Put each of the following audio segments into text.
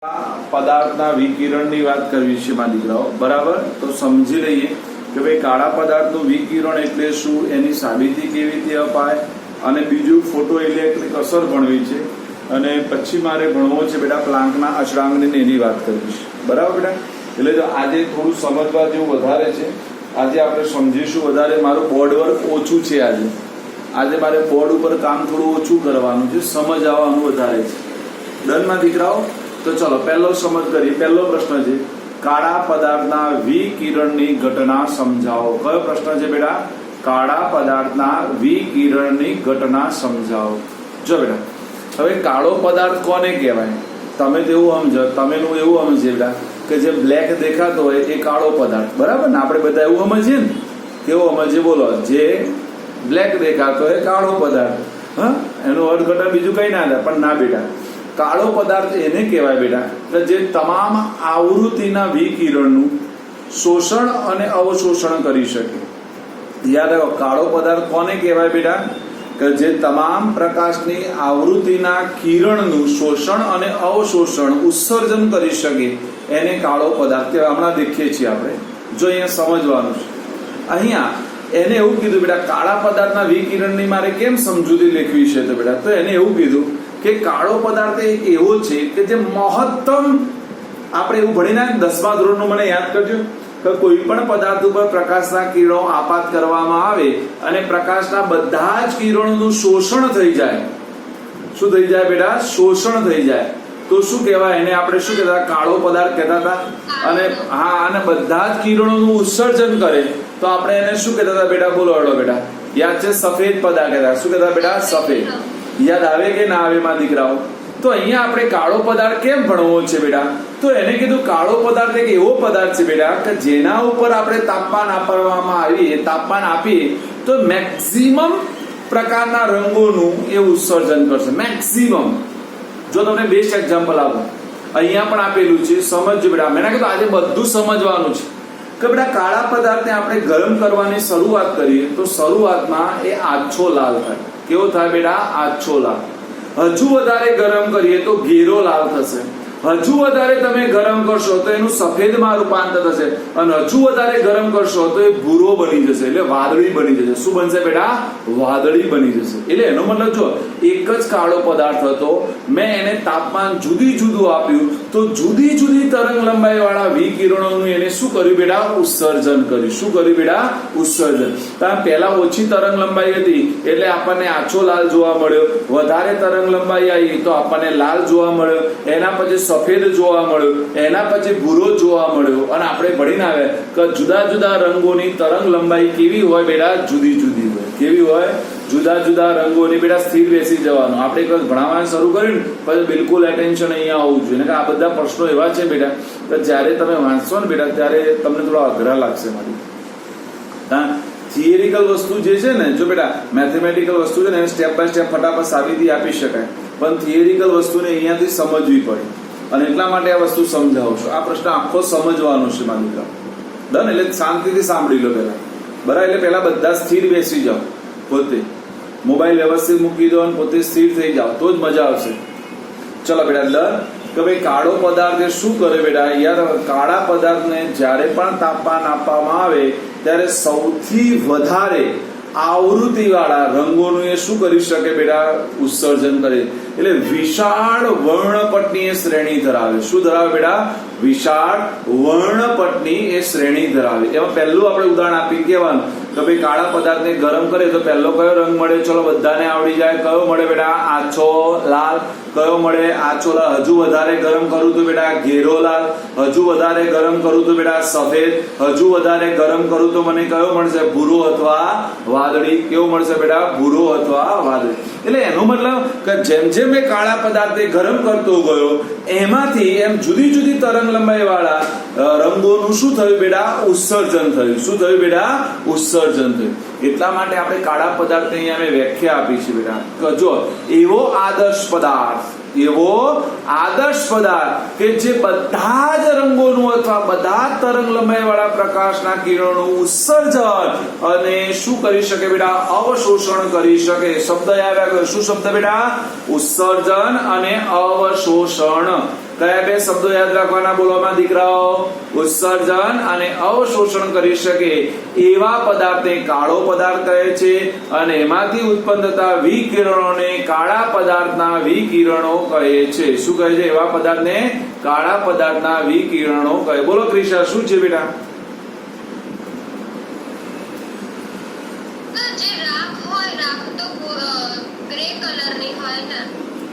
પદાર્થના વિકિરણની વાત કરવી છે મારા દીકરાઓ, બરાબર? તો સમજી લઈએ કે ભાઈ કાળા પદાર્થનું વિકિરણ એટલે શું, એની સાબિતી કેવી રીતે અપાય, અને બીજું ફોટો ઇલેક્ટ્રિક અસર ભણવી છે, અને પછી મારે ભણવો છે બેટા પ્લાન્કના અચળાંકની એની વાત કરવી છે, બરાબર બેટા? એટલે જો આજે થોડું સમજવા જેવું વધારે છે, આજે આપણે સમજીશું વધારે. મારું બોર્ડ વર્ક ઓછું છે આજે મારે બોર્ડ ઉપર કામ થોડું ઓછું કરવાનું છે, સમજ આવવાનું વધારે છે. ડનમાં દીકરાઓ? તો ચલો પહેલો સમજ કરીએ. પહેલો પ્રશ્ન છે કાળા પદાર્થના વિકિરણની ઘટના સમજાવો. કયો પ્રશ્ન છે બેટા? કાળા પદાર્થના વિકિરણની ઘટના સમજાવો. જો બેટા, હવે કાળો પદાર્થ કોને કહેવાય? તમે તો એવું સમજો, તમેનું એવું સમજે બેટા કે જે બ્લેક દેખાતો હોય એ કાળો પદાર્થ, બરાબર ને? આપણે બધા એવું સમજીએ ને, કેવું સમજીએ બોલો? જે બ્લેક દેખાતો હોય કાળો પદાર્થ. હા, એનું અર્થઘટન બીજું કઈ ના થાય. પણ ના બેટા, કાળો પદાર્થ એને કહેવાય બેટા કે જે તમામ આવૃત્તિના વિકિરણનું શોષણ અને અવશોષણ કરી શકે. યાદ રાખો, કાળો પદાર્થ કોને કહેવાય બેટા? કે જે તમામ પ્રકાશની આવૃત્તિના કિરણનું શોષણ અને અવશોષણ ઉત્સર્જન કરી શકે એને કાળો પદાર્થ કહેવાય. હમણાં દેખીએ છીએ આપણે. જો અહીંયા સમજવાનું છે. અહીંયા એને એવું કીધું બેટા, કાળા પદાર્થના વિકિરણની મારે કેમ સમજૂતી લેખવી છે? તો બેટા તો એને એવું કીધું કે કાળો પદાર્થ એક એવો છે કે જે મહત્તમ, આપણે એવું ભણીને 10મા ધોરણનું મને યાદ કરજો કે કોઈ પણ પદાર્થ ઉપર પ્રકાશના કિરણો આપાત કરવામાં આવે અને પ્રકાશના બધા જ કિરણોનું શોષણ થઈ જાય. શું થઈ જાય બેટા? શોષણ થઈ જાય. તો શું કહેવાય એને? આપણે શું કહેતા? કાળો પદાર્થ કહેતા હતા. અને હા, અને બધા જ કિરણોનું ઉત્સર્જન કરે તો આપણે એને શું કહેતા હતા બેટા? બોલો હળો બેટા. યાદ છે? સફેદ પદાર્થ કહેતા. શું કહેતા બેટા? સફેદ. યાદ આવે કે ના આવે માં દીકરાઓ? તો અહીંયા આપણે કાળો પદાર્થ કેમ ભણવો છે બેટા? તો એને કીધું કાળો પદાર્થ એક એવો પદાર્થ છે બેટા કે જેના ઉપર આપણે તાપમાન આપીએ તો મેક્સિમમ પ્રકારના રંગોનું એ ઉત્સર્જન કરશે. મેક્સિમમ. જો તમને બેસ્ટ એક્ઝામ્પલ આપો, અહીંયા પણ આપેલું છે, સમજજો બેટા. મેં કીધું આજે બધું સમજવાનું છે કે બેટા કાળા પદાર્થને આપણે ગરમ કરવાની શરૂઆત કરીએ તો શરૂઆતમાં એ આછો લાલ થાય. કેવો થાય બેટા? આછો લાલ. હજુ વધારે ગરમ કરીએ તો ઘેરો લાલ થશે. હજુ વધારે તમે ગરમ કરશો તો એનું સફેદમાં રૂપાંતર થશે, અને હજુ વધારે ગરમ કરશો તો એ ભૂરો બની જશે, એટલે વાદળી બની જશે. શું બનશે બેટા? વાદળી બની જશે. એટલે એનો મતલબ જો એક જ કાળો પદાર્થ હતો, મેં એને તાપમાન જુદી જુદું આપ્યું તો જુદી જુદી તરંગ લંબાઈ વાળા વિકિરણોનું એને શું કર્યું બેટા? ઉત્સર્જન કર્યું. શું કર્યું બેટા? ઉત્સર્જન. પહેલા ઓછી તરંગ લંબાઈ હતી એટલે આપણને આછો લાલ જોવા મળ્યો, વધારે તરંગ લંબાઈ આવી તો આપણને લાલ જોવા મળ્યો, એના પછી સફેદ જોવા મળ્યો, એના પછી ભૂરો જોવા મળ્યો. અને આપણે ભણીને આવ્યા કે જુદા જુદા રંગોની તરંગ લંબાઈ કેવી હોય બેટા? જુદી જુદી હોય. કેવી હોય? જુદા જુદા રંગોની બેટા. સ્થિર બેસી જવાનું. આપણે એક ભણાવવાનું શરૂ કર્યું ને પછી બિલકુલ એટેન્શન અહીંયા આવવું જોઈએ. કે આ બધા પ્રશ્નો એવા છે બેટા કે જ્યારે તમે વાંચશો ને બેટા ત્યારે તમને થોડા અઘરા લાગશે મારી. થિયરિકલ વસ્તુ જે છે ને, જો બેટા મેથેમેટિકલ વસ્તુ છે ને સ્ટેપ બાય સ્ટેપ ફટાફટ સાબિતી આપી શકાય, પણ થિયરિકલ વસ્તુને અહીંયાથી સમજવી પડે, અને એટલા માટે આ વસ્તુ સમજાવું છું. આ પ્રશ્ન આખો સમજવાનો છે મારી દીકરા. ડન? એટલે શાંતિથી સાંભળી લો પહેલા, બરાબર? એટલે પહેલા બધા સ્થિર બેસી જાઓ, પોતે મોબાઈલ વ્યવસ્થિત મૂકી દો અને પોતે સ્થિર થઈ જાઓ તો જ મજા આવશે. ચલો બેટા, ડન? કે ભાઈ કાળો પદાર્થ શું કરે બેટા? યાર, કાળા પદાર્થને જ્યારે પણ તાપમાન આપવામાં આવે ત્યારે સૌથી વધારે આવૃત્તિ વાળા રંગોનું એ શું કરી શકે બેટા? ઉત્સર્જન કરે. એટલે વિશાળ વર્ણપટની એ શ્રેણી ધરાવે. શું ધરાવે બેટા? વિશાળ વર્ણપટની એ શ્રેણી ધરાવે. એમાં પહેલું આપણે ઉદાહરણ આપી કહેવાનું કે ભાઈ કાળા પદાર્થને ગરમ કરે તો પહેલો કયો રંગ મળે? ચલો બધાને આવડી જાય. કયો મળે બેટા? આછો લાલ. કયો મળે? આછો લાલ. હજુ વધારે ગરમ કરું તો બેટા ઘેરો લાલ. હજુ વધારે ગરમ કરું તો બેટા સફેદ. હજુ વધારે ગરમ કરું તો મને કયો મળશે? ભૂરો અથવા વાદળી. કેવો મળશે બેટા? ભૂરો અથવા વાદળી. એટલે એનો મતલબ કે જેમ જેમ મેં કાળા પદાર્થને ગરમ કરતો ગયો એમાંથી એમ જુદી જુદી તરંગ લંબાઈ વાળા રંગોનું શું થયું બેટા? ઉત્સર્જન થયું. શું થયું બેટા? ઉત્સર્જન થયું. એટલા માટે આપણે કાળા પદાર્થને અહીંયા મેં વ્યાખ્યા આપી છે બેટા કે જો એવો આદર્શ પદાર્થ કે જે બધા જ રંગોનું અથવા બધા તરંગ લંબાઈ વાળા પ્રકાશના કિરણોનું ઉત્સર્જન અને શું કરી શકે બેટા? અવશોષણ કરી શકે. શબ્દ આવ્યા. શું શબ્દ બેટા? ઉત્સર્જન અને અવશોષણ. કયા બે શબ્દો યાદ રાખવાના બોલવામાં દીકરાઓ? ઉત્સર્જન અને અવશોષણ કરી શકે એવા પદાર્થને કાળો પદાર્થ કહે છે અને એમાંથી ઉત્પન્ન થતા વિકિરણોને કાળા પદાર્થના વિકિરણો કહે છે. શું કહે છે? એવા પદાર્થને કાળા પદાર્થના વિકિરણો કહે. બોલો ક્રિશા, શું છે બેટા?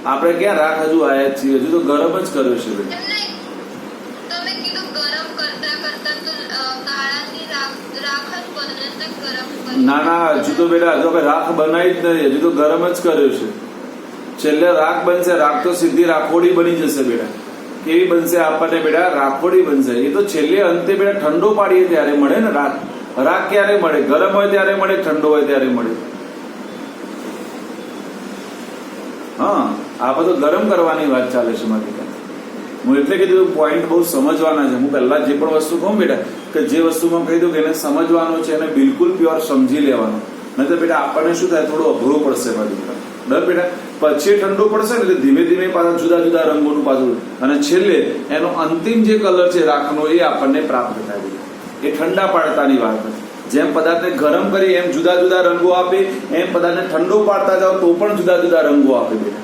આપણે ક્યાં રાખ હજુ આયા છીએ? હજુ તો ગરમ જ કર્યો છે બેટા. તમે કીધું ગરમ કરતા કરતા તો કાળાની રાખ જ બને ને ગરમ કરી. ના ના, હજુ તો બેટા હજુ રાખ બનાવી જ નહીં, હજુ તો ગરમ જ કર્યો છે. છેલ્લે રાખ બનશે. રાખ તો સીધી રાખોડી બની જશે બેટા. કેવી બનશે આપણને બેટા? રાખોડી બનશે. એ તો છેલ્લે અંતે બેટા ઠંડો પાડીએ ત્યારે મળે ને રાખ. રાખ ક્યારે મળે? ગરમ હોય ત્યારે મળે, ઠંડો હોય ત્યારે મળે. હા, આ બધું ગરમ કરવાની વાત ચાલે છે મારી પાસે. હું એટલે કીધું પોઈન્ટ બહુ સમજવાના છે. હું પહેલા જે પણ વસ્તુ કહું બેટા, કે જે વસ્તુમાં કહી દઉં કે એને સમજવાનું છે અને બિલકુલ પ્યોર સમજી લેવાનું. નહીં તો બેટા આપણને શું થાય, થોડું અઘરું પડશે મારી પાસે. ડર બેટા. પછી ઠંડુ પડશે ને એટલે ધીમે ધીમે પાછા જુદા જુદા રંગોનું પાછું, અને છેલ્લે એનો અંતિમ જે કલર છે રાખનો એ આપણને પ્રાપ્ત થાય. એ ઠંડા પાડતાની વાત છે. જેમ પદાર્થને ગરમ કરી એમ જુદા જુદા રંગો આપે, એમ પદાર્થને ઠંડો પાડતા જાઓ તો પણ જુદા જુદા રંગો આપે બેટા.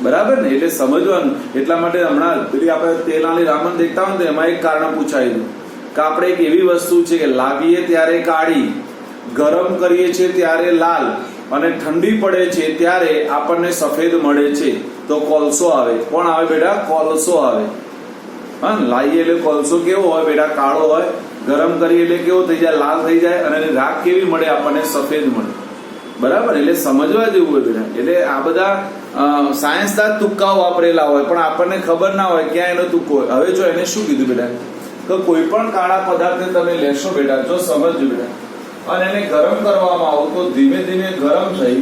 બરાબર ને? એટલે સમજવાનું. એટલા માટે હમણાં પેલી આપણે તેનાલી રામન દેખતા હોય ને એમાં એક કારણ પૂછાયેલું કે આપણે એક એવી વસ્તુ છે કે લાવીએ ત્યારે કાળી, ગરમ કરીએ છીએ ત્યારે લાલ, અને ઠંડી પડે છે ત્યારે આપણને સફેદ મળે છે. તો કોલસો આવે. કોણ આવે બેટા? કોલસો આવે. હા, લાવીએ એટલે કોલસો કેવો હોય બેટા? કાળો હોય. ગરમ કરીએ એટલે કેવો થઈ જાય? લાલ થઈ જાય. અને રાખ કેવી મળે આપણને? સફેદ મળે. બરાબર? એટલે સમજવા જેવું હોય બેટા. એટલે આ બધા સાયન્સના તુક્કાઓ વાપરેલા હોય પણ આપણને ખબર ના હોય ક્યાં એનો તુક્કો હોય. હવે જો એને શું કીધું બેટા, તો કોઈ પણ કાળા પદાર્થને તમે લેશો બેટા, જો સમજજો બેટા, અને એને ગરમ કરવામાં આવો તો ધીમે ધીમે ગરમ થઈ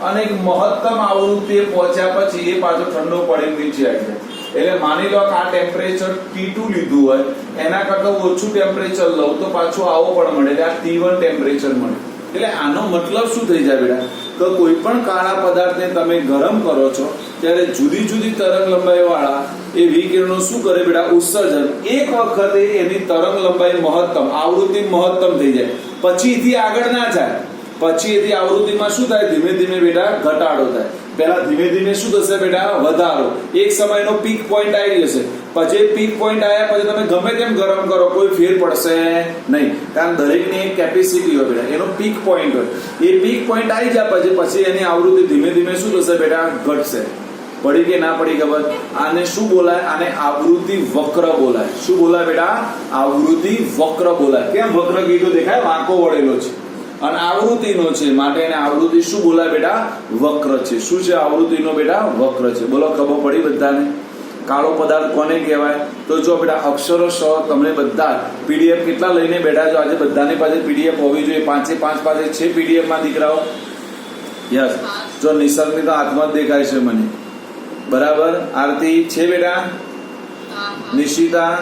અને એક મહત્તમ આવૃત્તિએ પહોંચ્યા પછી એ પાછો ઠંડો પડી નીચે આવી જાય. એટલે માની લો કે આ ટેમ્પરેચર T2 લીધું હોય, એના કરતા ઓછું ટેમ્પરેચર લઉં તો પાછું આવો પણ મળે, એટલે આ T1 ટેમ્પરેચર મળે. એટલે આનો મતલબ શું થઈ જાય બેટા, તો કોઈ પણ કાળા પદાર્થને તમે ગરમ કરો છો ત્યારે જુદી જુદી તરંગ લંબાઈ વાળા એ વિકિરણો શું કરે બેટા? ઉત્સર્જન. એક વખતે એની તરંગ લંબાઈ મહત્તમ, આવૃત્તિ મહત્તમ થઈ જાય, પછી એથી આગળ ના જાય. પછી એથી આવૃત્તિમાં શું થાય? ધીમે ધીમે બેટા ઘટાડો થાય. પહેલા ધીમે ધીમે શું થશે બેટા? વધારો. એક સમયનો પીક પોઈન્ટ આવી જશે. પછી પીક પોઈન્ટ આવ્યા પછી તમે ગમે તેમ ગરમ કરો કોઈ ફેર પડશે નહીં, કારણ દરેકની એક કેપેસિટી હોય બેટા, એનો પીક પોઈન્ટ હોય. એ પીક પોઈન્ટ આવી જાય પછી એની આવૃત્તિ ધીમે ધીમે શું થશે બેટા? ઘટશે. પડી કે ના પડી ખબર? આને શું બોલાય? આને આવૃત્તિ વક્ર બોલાય. શું બોલાય બેટા? આવૃત્તિ વક્ર બોલાય. કેમ વક્ર કીધું? દેખાય વાંકો વળેલો છે અને આવૃત્તિનો છે, માટે એને આવૃત્તિ શું બોલાય બેટા? વક્ર છે. શું છે? આવૃત્તિનો બેટા વક્ર છે. બોલો, ખબર પડી બધાને? કાળો પદાર્થ કોને કહેવાય? તો જો બેટા અક્ષરશ તમને બધા પીડીએફ કેટલા લઈને બેઠા છો? આજે બધાની પાસે પીડીએફ હોવી જોઈએ. 5 પાસે છે પીડીએફ માં દીકરાઓ? યસ. જો નિસર્ગની તો હાથમાં જ દેખાય છે મને. બરાબર. આરતી છે બેટા? નિશિતા?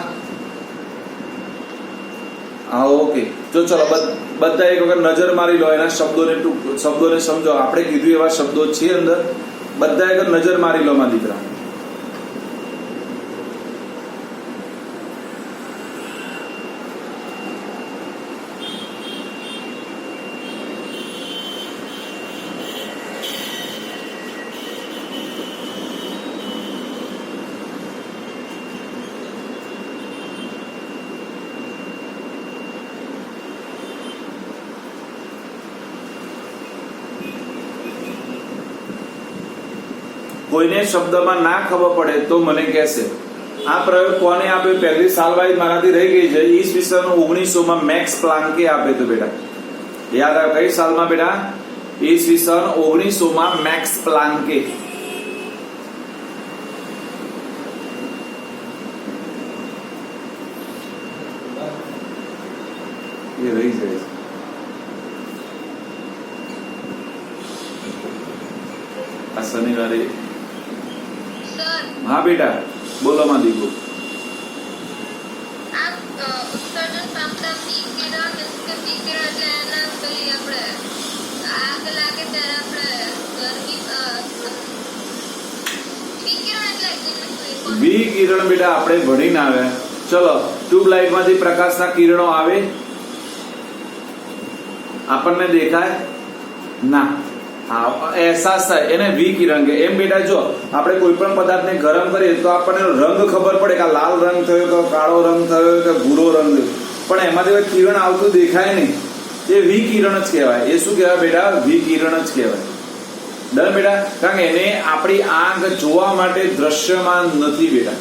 હા, ઓકે. તો ચલો બધા એક વખત નજર મારી લો, એના શબ્દોને સમજો. આપણે કીધું એવા શબ્દો છે અંદર, બધા એક નજર મારી લો માં દીકરા. કોઈને શબ્દમાં ના ખબર પડે તો મને કહેશે. આ પ્રયોગ કોને આપ્યો? પહેલી સાલ વાઇઝ મારાથી રહી ગઈ છે. ઈસવીસન 1900 મેક્સ પ્લાન્કે આપ્યો તો બેટા. યાદ આવે? કઈ સાલમાં બેટા? ઈસવીસન 1900 મેક્સ પ્લાન્કે. એ રહી જાય. આ શનિવારે. હા બેટા, બોલો માં દીકરો. ઉત્સર્જન પામતા વિકિરણ એટલે એના પેલી આપણે આગ લાગે ત્યારે આપણે ગરમી વિકિરણ એટલે વિકિરણ બેટા આપણે ભણીને આવ્યા. ચલો, ટ્યુબલાઇટ માંથી પ્રકાશના કિરણો આવે, આપણને દેખાય ના, અહેસાસ થાય, એને વિકિરણ કે. એમ બેટા જો આપણે કોઈ પણ પદાર્થને ગરમ કરીએ તો આપણને રંગ ખબર પડે કે લાલ રંગ થયો કે કાળો રંગ થયો કે ભૂરો રંગ થયો, પણ એમાંથી કિરણ આવતું દેખાય નહીં. એ વિકિરણ જ કહેવાય. એ શું કહેવાય બેટા? વિકિરણ જ કહેવાય. ડર બેટા? કારણ કે એને આપણી આંખ જોવા માટે દ્રશ્યમાન નથી બેટા.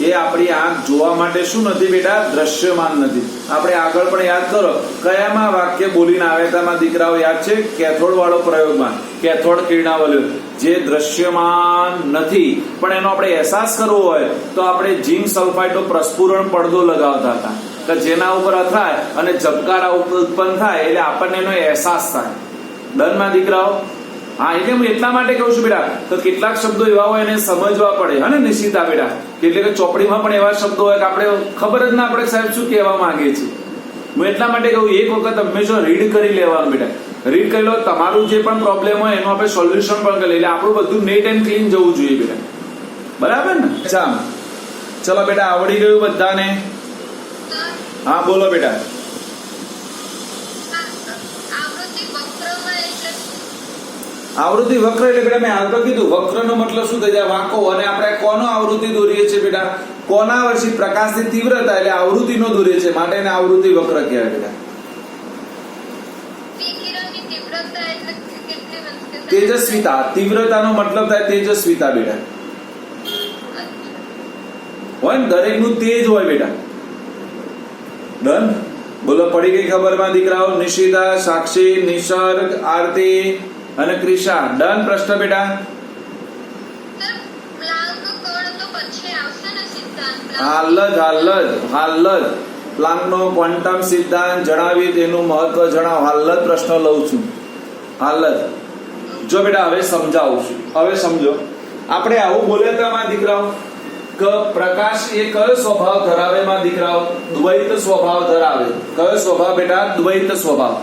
એ આપણી આંખ જોવા માટે શું નથી બેટા? દ્રશ્યમાન નથી. આપણે આગળ પણ યાદ કરો, કયામાં વાક્ય બોલીને આવ્યા હતા મારા દીકરાઓ? યાદ છે? કેથોડ વાળો પ્રયોગમાં કેથોડ કિરણાવલીઓ જે દ્રશ્યમાન નથી, પણ એનો આપણે અહેસાસ કરવો હોય તો આપણે ઝીંક સલ્ફાઇડનો પ્રસ્ફુરણ પડદો લગાવતા હતા કે જેના ઉપર અથડાય અને ઝબકારા ઉત્પન્ન થાય એટલે આપણને એનો અહેસાસ થાય. ડરમાં દીકરાઓ? હા, એટલે હું એટલા માટે કહું છું બેટા તો કેટલાક શબ્દો એવા હોય એને સમજવા પડે. હા ને નિશ્ચિતા બેટા? એટલે કે ચોપડીમાં પણ એવા શબ્દો હોય કે આપણે ખબર જ ના પડે સાહેબ શું કહેવા માંગે છે. હું એટલા માટે કહું એક વખત હંમેશા રીડ કરી લેવાનું બેટા. રીડ કરી લો, તમારું જે પણ પ્રોબ્લેમ હોય એનું આપણે સોલ્યુશન પણ કરી લે. એટલે આપણું બધું નેટ એન્ડ ક્લીન જવું જોઈએ બેટા. બરાબર ને? ચલો બેટા, આવડી ગયું બધાને? હા બોલો બેટા. આવૃત્તિ વક્ર એટલે બેટા મેં હાલ તો કીધું, વક્રનો મતલબ શું થઈ જાય? વાંકો. અને આપણે કોનો આવૃત્તિ દોરીએ છીએ બેટા? કોના વર્ષી પ્રકાશની તીવ્રતા એટલે આવૃત્તિનો દોરીએ છીએ, માટે એને આવૃત્તિ વક્ર કહેવાય બેટા. તેજસ્વીતા. તીવ્રતાનો મતલબ થાય તેજસ્વીતા બેટા. હોય ને, દરેકનું તેજ હોય બેટા. ડન? બોલો, પડી ગઈ ખબરમાં દીકરાઓ? નિશિતા, સાક્ષી, નિસર્ગ, આરતી અને ક્રિશા. ડન? પ્રશ્ન બેટા? હાલ જ પ્લાન્કનો ક્વોન્ટમ સિદ્ધાંત જણાવી તેનું મહત્વ જણાવો. હાલ જ પ્રશ્ન લઉં છું. હાલ જ જો બેટા હવે સમજાવું છું. હવે સમજો, આપણે આવું બોલ્યા હતા મારા દીકરાઓ કે પ્રકાશ એ કયો સ્વભાવ ધરાવે મારા દીકરાઓ? દ્વૈત સ્વભાવ ધરાવે. કયો સ્વભાવ બેટા? દ્વૈત સ્વભાવ.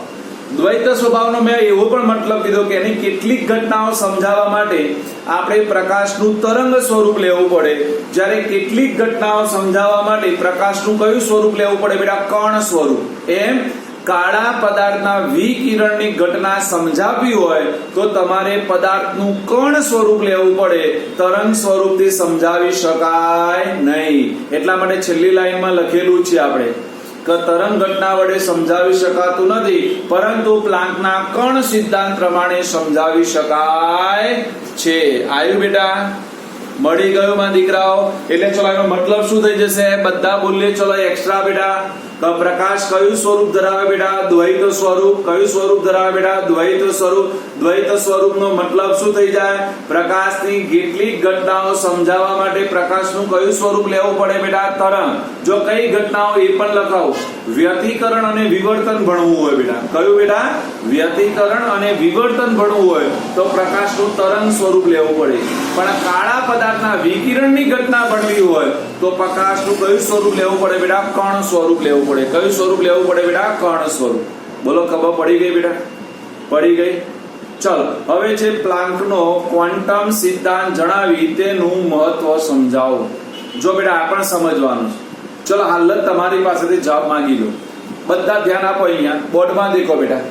દ્વૈત સ્વભાવનો મેં એવો પણ મતલબ કીધો કે એની કેટલીક ઘટનાઓ સમજાવવા માટે આપણે પ્રકાશનું તરંગ સ્વરૂપ લેવું પડે, જ્યારે કેટલીક ઘટનાઓ સમજાવવા માટે પ્રકાશનું કયું સ્વરૂપ લેવું પડે બેટા? કણ સ્વરૂપ. એમ કાળા પદાર્થના વિકિરણની ઘટના સમજાવવી હોય તો તમારે પદાર્થનું કણ સ્વરૂપ લેવું પડે, તરંગ સ્વરૂપથી સમજાવી શકાય નહીં. એટલા માટે છેલ્લી લાઈનમાં લખેલું છે આપણે કે તરંગ ઘટના વડે સમજાવી શકાતું નથી, પરંતુ પ્લાન્કના કણ સિદ્ધાંત પ્રમાણે સમજાવી શકાય છે. આવ્યું બેટા? મળી ગયું માં દીકરાઓ? એટલે ચલો એનો મતલબ શું થઈ જશે? બધા બોલીએ ચલો એક્સ્ટ્રા બેટા. પ્રકાશ કયું સ્વરૂપ ધરાવે બેટા? દ્વૈત સ્વરૂપ. કયું સ્વરૂપ ધરાવે બેટા? દ્વૈત સ્વરૂપ. દ્વૈત સ્વરૂપનો મતલબ શું થઈ જાય? પ્રકાશની કેટલીક ઘટનાઓ સમજાવવા માટે પ્રકાશનું કયું સ્વરૂપ લેવું પડે બેટા? તરંગ. જો કઈ ઘટનાઓ એ પણ લખાવો. વ્યતિકરણ અને વિવર્તન ભણવું હોય બેટા. કયું બેટા? વ્યતિકરણ અને વિવર્તન ભણવું હોય તો પ્રકાશનું તરંગ સ્વરૂપ લેવું પડે. પણ કાળા પદાર્થના વિકિરણની ઘટના ભણવી હોય તો પ્રકાશનું કયું સ્વરૂપ લેવું પડે બેટા? કણ સ્વરૂપ લેવું પડે. કયું સ્વરૂપ લેવું પડે બેટા? કણ સ્વરૂપ. બોલો, ખબર પડી ગઈ બેટા? પડી ગઈ? ચલો, હવે છે પ્લાન્કનો ક્વોન્ટમ સિદ્ધાંત જણાવી તેનું મહત્વ સમજાવો. જો બેટા આ પણ સમજવાનું છે. ચલો હાલ જ તમારી પાસેથી જવાબ માંગી લો. બધા ધ્યાન આપો. અહીંયા બોર્ડમાં દેખો બેટા.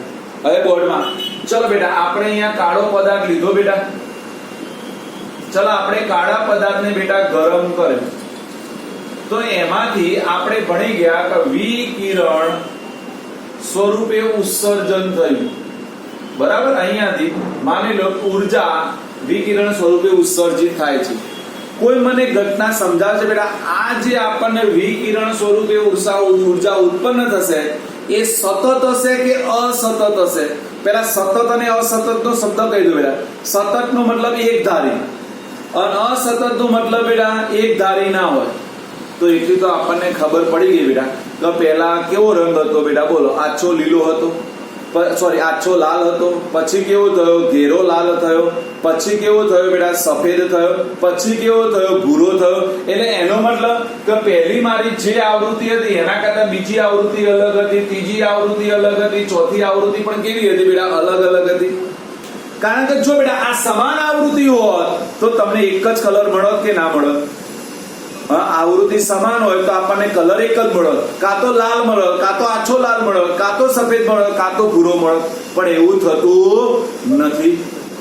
હવે બોર્ડમાં ચલો બેટા, આપણે અહીંયા કાળો પદાર્થ લીધો બેટા. ચલો આપણે કાળા પદાર્થને બેટા ગરમ કરે તો એમાંથી આપણે ભણી ગયા કે વિકિરણ સ્વરૂપે ઉત્સર્જન થયું. બરાબર? અહીંયાથી માની લો ઉર્જા વિકિરણ સ્વરૂપે ઉત્સર્જિત થાય છે. કોઈ મને ઘટના સમજાવશે બેટા, આ જે આપણને વિકિરણ સ્વરૂપે ઉર્જા ઉત્પન્ન થશે એ સતત હશે કે અસતત હશે? પેલા સતત અને અસતત નો શબ્દ કહી દો બેટા. સતત નો મતલબ એક ધારી અને અસતત નો મતલબ બેટા એક ધારી ના હોય. તો એટલી તો આપણને ખબર પડી ગઈ બેટા કે પહેલા કેવો રંગ હતો બેટા? બોલો. આછો લીલો હતો, સોરી આછો લાલ હતો, પછી કેવો થયો? ઘેરો લાલ થયો, પછી કેવો થયો બેટા? સફેદ થયો, પછી કેવો થયો? ભૂરો થયો. એટલે એનો મતલબ કે પહેલી મારી જે આવૃત્તિ હતી એના કરતા બીજી આવૃત્તિ અલગ હતી, ત્રીજી આવૃત્તિ અલગ હતી, ચોથી આવૃત્તિ પણ કેવી હતી બેટા? અલગ અલગ હતી. કારણ કે જો બેટા આ સમાન આવૃત્તિ હોત તો તમને એક જ કલર મળત કે ના મળત? આવૃત્તિ સમાન હોય તો આપણને કલર એક જ મળે, કાં તો લાલ મળે, કાં તો આછો લાલ મળે, કાં તો સફેદ મળે, કાં તો ભૂરો મળે. પણ એવું થતું નથી.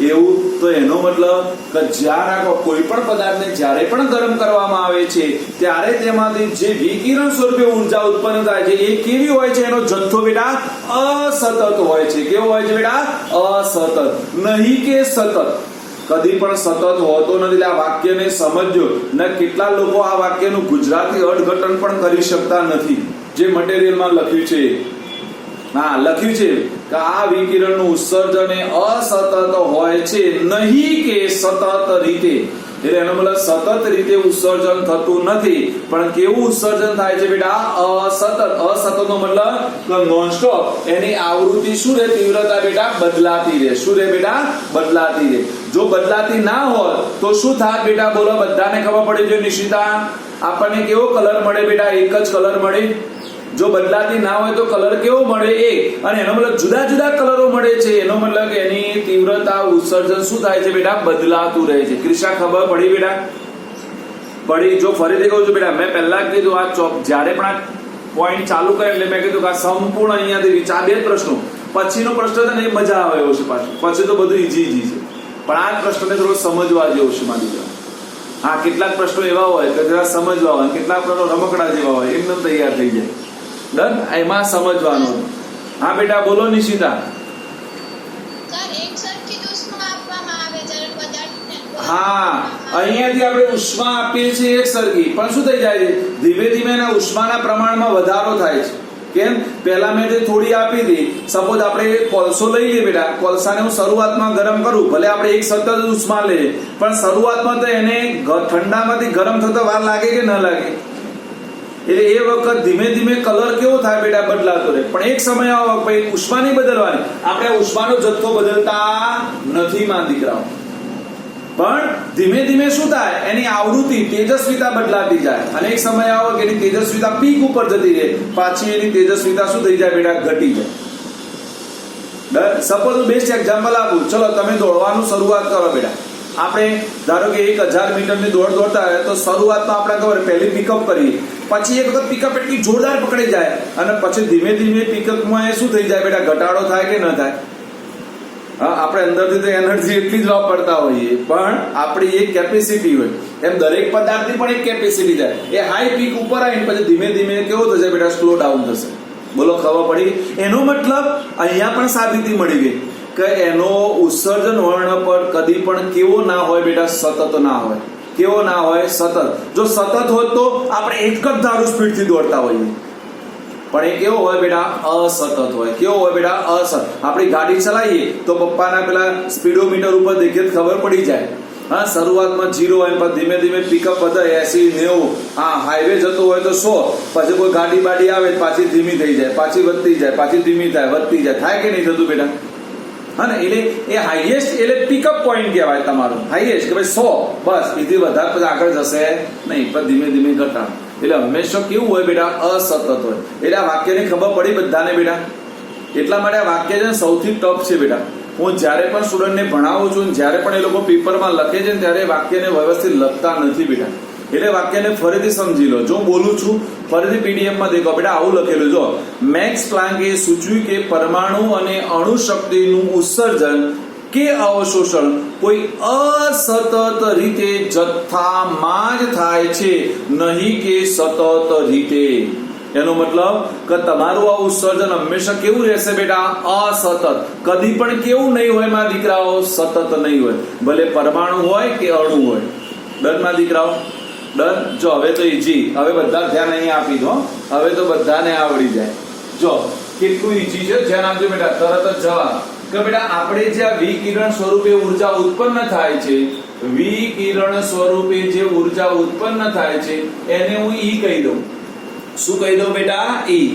એવું તો એનો મતલબ કે જ્યારે કોઈ પણ પદાર્થને જ્યારે પણ ગરમ કરવામાં આવે છે ત્યારે તેમાંથી જે વિકિરણ સ્વરૂપે ઉર્જા ઉત્પન્ન થાય છે એ કેવી હોય છે? એનો જથ્થો બેટા અસતત હોય છે. કેવો હોય છે બેટા? અસતત, નહીં કે સતત. કદી પણ સતત હોતો નથી. એટલે આ વાક્યને સમજો. ને કેટલા લોકો આ વાક્યનું ગુજરાતી અર્થઘટન પણ કરી શકતા નથી. જે મટીરિયલમાં લખ્યું છે, લખ્યું છે કે આ વિકિરણનું ઉત્સર્જન એ અસતત હોય છે, નહીં કે સતત રીતે. એટલે એનો મતલબ સતત રીતે ઉત્સર્જન થતું નથી, પણ કેવું ઉત્સર્જન થાય છે બેટા? અસતત. અસતત નો મતલબ કે નોનસ્ટોપ. એની આવૃત્તિ શું રહે? તીવ્રતા બેટા બદલાતી રહે. શું રહે બેટા? બદલાતી રહે. જો બદલાતી ના હોય તો શું થાય બેટા? બોલો, બધાને ખબર પડી જોઈએ. નિશિતા, આપણને કેવો કલર મળે બેટા? એક જ કલર મળે. જો બદલાતી ના હોય તો કલર કેવો મળે? એક. અને એનો મતલબ જુદા જુદા કલરો મળે છે. એનો મતલબ એની તીવ્રતા ઉત્સર્જન શું થાય છે બેટા? બદલાતું રહે છે. ક્રિશા, ખબર પડી બેટા? પડી. જો ફરીથી કહું છું બેટા, મેં પહેલા કીધું આ જ્યારે પણ આ પોઈન્ટ ચાલુ કરે એટલે મેં કીધું કે આ સંપૂર્ણ અહીંયાથી આ બે પ્રશ્નો, પછીનો પ્રશ્ન છે ને એ મજા આવે એવો છે પાછું. પછી તો બધું ઈજી છે, પણ આ પ્રશ્નને થોડો સમજવા જેવો છે માની લો. કેટલાક પ્રશ્નો એવા હોય કે જરા સમજવા હોય, કેટલાક પ્રશ્નો રમકડા જેવા હોય, એકદમ તૈયાર થઈ જાય. ડન? એમાં સમજવાનું. હા બેટા, બોલો નિશિતા. અહીંયાથી આપણે ઉષ્મા આપીએ છીએ એક સરખી, પણ શું થઈ જાય છે? ધીમે ધીમે એના ઉષ્માના પ્રમાણમાં વધારો થાય છે. કેમ? પહેલા મેં જે થોડી આપી હતી, સપોઝ આપણે કોલસો લઈ લઈએ બેટા, કોલસાને હું શરૂઆતમાં ગરમ કરું, ભલે આપણે એક સતત ઉષ્મા લઈએ, પણ શરૂઆતમાં તો એને ઠંડામાંથી ગરમ થતા વાર લાગે કે ન લાગે? એટલે એ વખત ધીમે ધીમે કલર કેવો થાય બેટા? બદલાતો રહે. પણ એક સમય આવો ભાઈ ઉષ્મા નહીં બદલવાની. આપણે ઉષ્માનો જથ્થો બદલતા નથી માં દીકરાઓ, પણ ધીમે ધીમે શું થાય? એની આવૃત્તિ, તેજસ્વીતા બદલાતી જાય. અને એક સમય આવો કે એની તેજસ્વીતા પીક ઉપર જતી રહે, પાછી એની તેજસ્વીતા શું થઈ જાય બેટા? ઘટી જાય. સપોઝ બેસ્ટ એક્ઝામ્પલ આપું. ચલો, તમે દોડવાનું શરૂઆત કરો બેટા. આપણે ધારો કે 1000 મીટરની દોડ દોડતા હોય તો શરૂઆતમાં આપણે ખબર પહેલી પિકઅપ કરીએ, પછી એક વખત પિકઅપ એટલી જોરદાર પકડી જાય અને પછી ધીમે ધીમે પિકઅપમાં શું થઈ જાય બેટા? ઘટાડો થાય કે ન થાય? આપણે અંદરથી તો એનર્જી એટલી જ વાપરતા હોઈએ, પણ આપણી એક કેપેસિટી હોય. એમ દરેક પદાર્થની પણ એક કેપેસિટી જાય. એ હાઈ પીક ઉપર આવીને પછી ધીમે ધીમે કેવો થશે બેટા? સ્લો ડાઉન થશે. બોલો, ખબર પડી? એનો મતલબ અહીંયા પણ સાબિતી મળી ગઈ કે એનો ઉત્સર્જન વર્ણ પર કદી પણ કેવો ના હોય બેટા? સતત ના હોય. કેવો ના હોય? સતત. જો સતત હોત તો આપણે એક જ ધારું સ્પીડથી દોડતા હોઈએ, પણ એ કેવો હોય બેટા? અસતત હોય. કેવો હોય બેટા? અસતત. આપણી ગાડી ચલાવીએ તો પપ્પાના પેલા સ્પીડોમીટર ઉપર દેખીએ ખબર પડી જાય. શરૂઆતમાં 0 હોય, પણ ધીમે ધીમે પિકઅપ વધે 80 90. હાઈવે જતો હોય તો 100, પછી કોઈ ગાડી બાડી આવે પાછી ધીમી થઈ જાય, પાછી વધતી જાય, પાછી ધીમી થાય, વધતી જાય. થાય કે નહીં થતું બેટા? એટલે એ હાઈએસ્ટ એટલે પિકઅપ પોઈન્ટ કહેવાય તમારું. હાઈએસ્ટ કે ભાઈ 100, બસ. એથી વધારે પછી આગળ જશે નહીં, પણ ધીમે ધીમે ઘટાડો. એટલે હંમેશા કેવું હોય બેટા? અસતત હોય. એટલે આ વાક્યની ખબર પડી બધાને બેટા? એટલા માટે આ વાક્ય છે સૌથી ટફ છે બેટા. હું જ્યારે પણ સ્ટુડન્ટને ભણાવું છું, જ્યારે પણ એ લોકો પેપરમાં લખે છે ત્યારે વાક્યને વ્યવસ્થિત લખતા નથી બેટા. એટલે વાક્યને ફરીથી સમજી લો. જો બોલું છું ફરીથી પીડીએફમાં દેખો બેટા, આવું લખેલું. જો, મેક્સ પ્લાન્કે સૂચવ્યું કે પરમાણુ અને અણુ શક્તિનું ઉત્સર્જન કે અવશોષણ કોઈ અસતત રીતે જથ્થામાં જ થાય છે, નહીં કે સતત રીતે. એનો મતલબ કે તમારું આ ઉત્સર્જન હંમેશા કેવું રહેશે બેટા? અસતત. કદી પણ કેવું નહીં હોય માં દીકરાઓ? સતત નહીં હોય. ભલે પરમાણુ હોય કે અણુ હોય. ડન માં દીકરાઓ? ડન. જો હવે તો ઈજી. હવે બધા ધ્યાન અહીંયા આપી દો. હવે તો બધાને આવડી જાય. જો કેટલું ઈજી છે, ધ્યાન આપજો બેટા. તરત જ જવાબ કે બેટા આપણે જે આ વિકિરણ સ્વરૂપે ઉર્જા ઉત્પન્ન થાય છે, વિકિરણ સ્વરૂપે જે ઉર્જા ઉત્પન્ન થાય છે એને હું ઈ કહી દઉં. શું કહી દઉં બેટા? ઈ.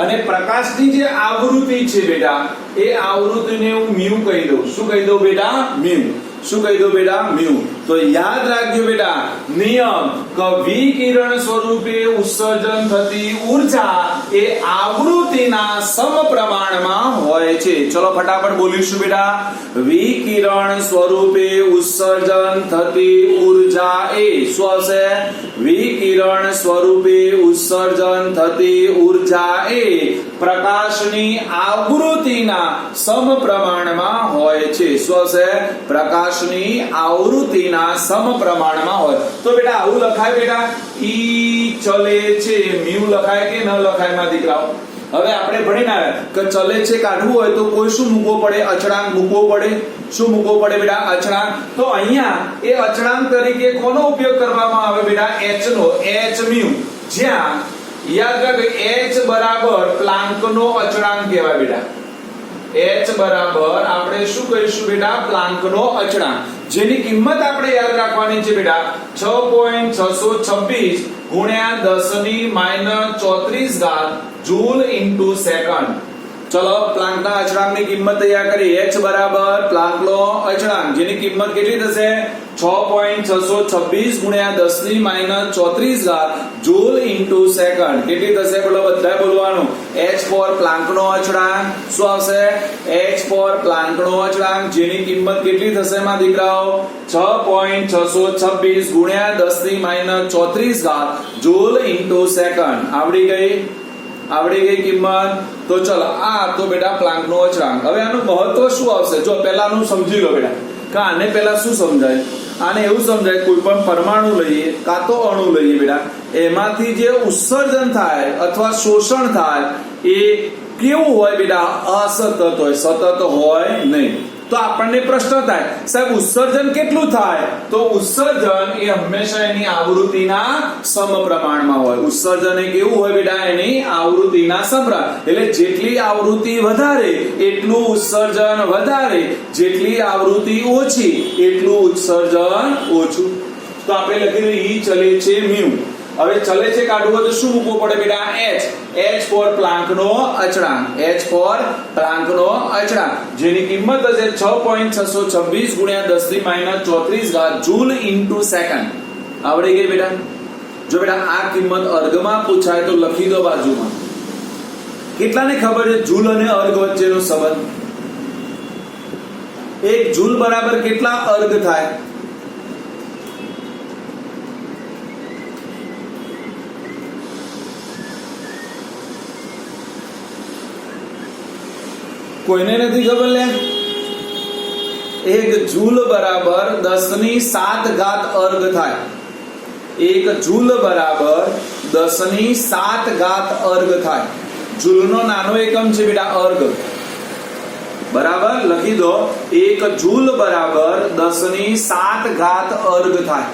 અને પ્રકાશની જે આવૃત્તિ છે બેટા, એ આવૃત્તિને હું મ્યુ કહી દઉં. શું કહી દઉં બેટા? મ્યુ. શું કહી દઉં બેટા? મ્યુ. તો યાદ રાખજો બેટા નિયમ કે વિકિરણ સ્વરૂપે ઉત્સર્જન થતી ઉર્જા એ આવૃત્તિના સમપ્રમાણમાં હોય છે. ચલો ફટાફટ બોલીશું બેટા. વિકિરણ સ્વરૂપે ઉત્સર્જન થતી ઊર્જા એ શું હશે? વિકિરણ સ્વરૂપે ઉત્સર્જન થતી ઊર્જા એ પ્રકાશની આવૃત્તિના સમપ્રમાણમાં હોય છે. શું હશે? પ્રકાશની આવૃત્તિના સમપ્રમાણમાં હોય. તો બેટા આવું લખાય બેટા. ઈ ચલે છે મ્યુ લખાય કે ન લખાય માં દીકરાઓ? હવે આપણે ભણીને આવ્યા કે ચલે છે કાઢવું હોય તો કોઈ શું મૂકવો પડે? અચળાંક મૂકવો પડે. શું મૂકવો પડે બેટા? અચળાંક. તો અહીંયા એ અચળાંક તરીકે કોનો ઉપયોગ કરવામાં આવે બેટા? h નો. h મ્યુ, જ્યાં યાદ રાખ h બરાબર પ્લાન્કનો અચળાંક કહેવાય બેટા. h બરાબર આપણે શું કહીશું બેટા? પ્લાન્કનો અચળાંક, જેની કિંમત આપણે યાદ રાખવાની છે બેટા 6.626 ગુણ્યા 10 ની -34 જૂલ ઇન્ટુ સેકન્ડ. ચલો પ્લાન્કના અચળાંકની કિંમત તૈયાર કરી. h બરાબર પ્લાન્કનો અચળાંક, જેની કિંમત કેટલી થશે? 6.626 ગુણ્યા 10 ની -34 જૂલ ઇન્ટુ સેકન્ડ. કેટલી થશે? બોલો બધાએ બોલવાનું. h ફોર પ્લાન્કનો અચળાંક શું આવશે? h ફોર પ્લાન્કનો અચળાંક, જેની કિંમત કેટલી થશે માં દીકરાઓ? 6.626 ગુણ્યા 10 ની -34 જૂલ ઇન્ટુ સેકન્ડ. આવડી ગઈ? આવડી ગઈ કિંમત? તો ચલો આ તો બેટા પ્લાન્કનો અચળાંક. હવે આનું મહત્વ શું આવશે? જો પહેલાનું સમજી લો બેટા. કે આને પહેલા શું સમજાય? આને એવું સમજાય, કોઈ પણ પરમાણુ લઈએ કાં તો અણુ લઈએ બેટા, એમાંથી જે ઉત્સર્જન થાય અથવા શોષણ થાય એ કેવું હોય બેટા? અસતત હોય, સતત હોય નહીં. તો આપણને પ્રશ્ન થાય, સાહેબ ઉત્સર્જન કેટલું થાય? તો ઉત્સર્જન એ હંમેશા એની આવૃત્તિના સમપ્રમાણમાં હોય. ઉત્સર્જન એ કેવું હોય બેટા? એની આવૃત્તિના સમપ્રમાણ. એટલે જેટલી આવૃત્તિ વધારે એટલું ઉત્સર્જન વધારે, જેટલી આવૃત્તિ ઓછી એટલું ઉત્સર્જન ઓછું. તો આપણે લખી દઈએ ઈ ચલે છે મ્યુ. હવે ચલે છે કાઢવું હોય તો શું મૂકવું પડે બેટા? h. h ફોર પ્લાન્કનો અચળાંક. h ફોર પ્લાન્કનો અચળાંક, જેની કિંમત હશે 6.626 ગુણ્યા 10 ની -34 જૂલ ઇન્ટુ સેકન્ડ. આવડી ગઈ બેટા? જો બેટા આ કિંમત અર્ગમાં પૂછાય તો લખી દો બાજુમાં. કેટલાને ખબર છે જૂલ અને અર્ગ વચ્ચેનો સંબંધ? 1 જૂલ બરાબર કેટલા અર્ગ થાય? કોઈને નથી ખબર લે? 1 જૂલ બરાબર 10 ની 7 અર્ગ થાય. 1 જૂલ બરાબર 10 ની 7 અર્ગ થાય. જૂલનો નાનો એકમ છે બેટા અર્ગ. બરાબર લખી દો. 1 જૂલ બરાબર 10 ની 7 અર્ગ થાય.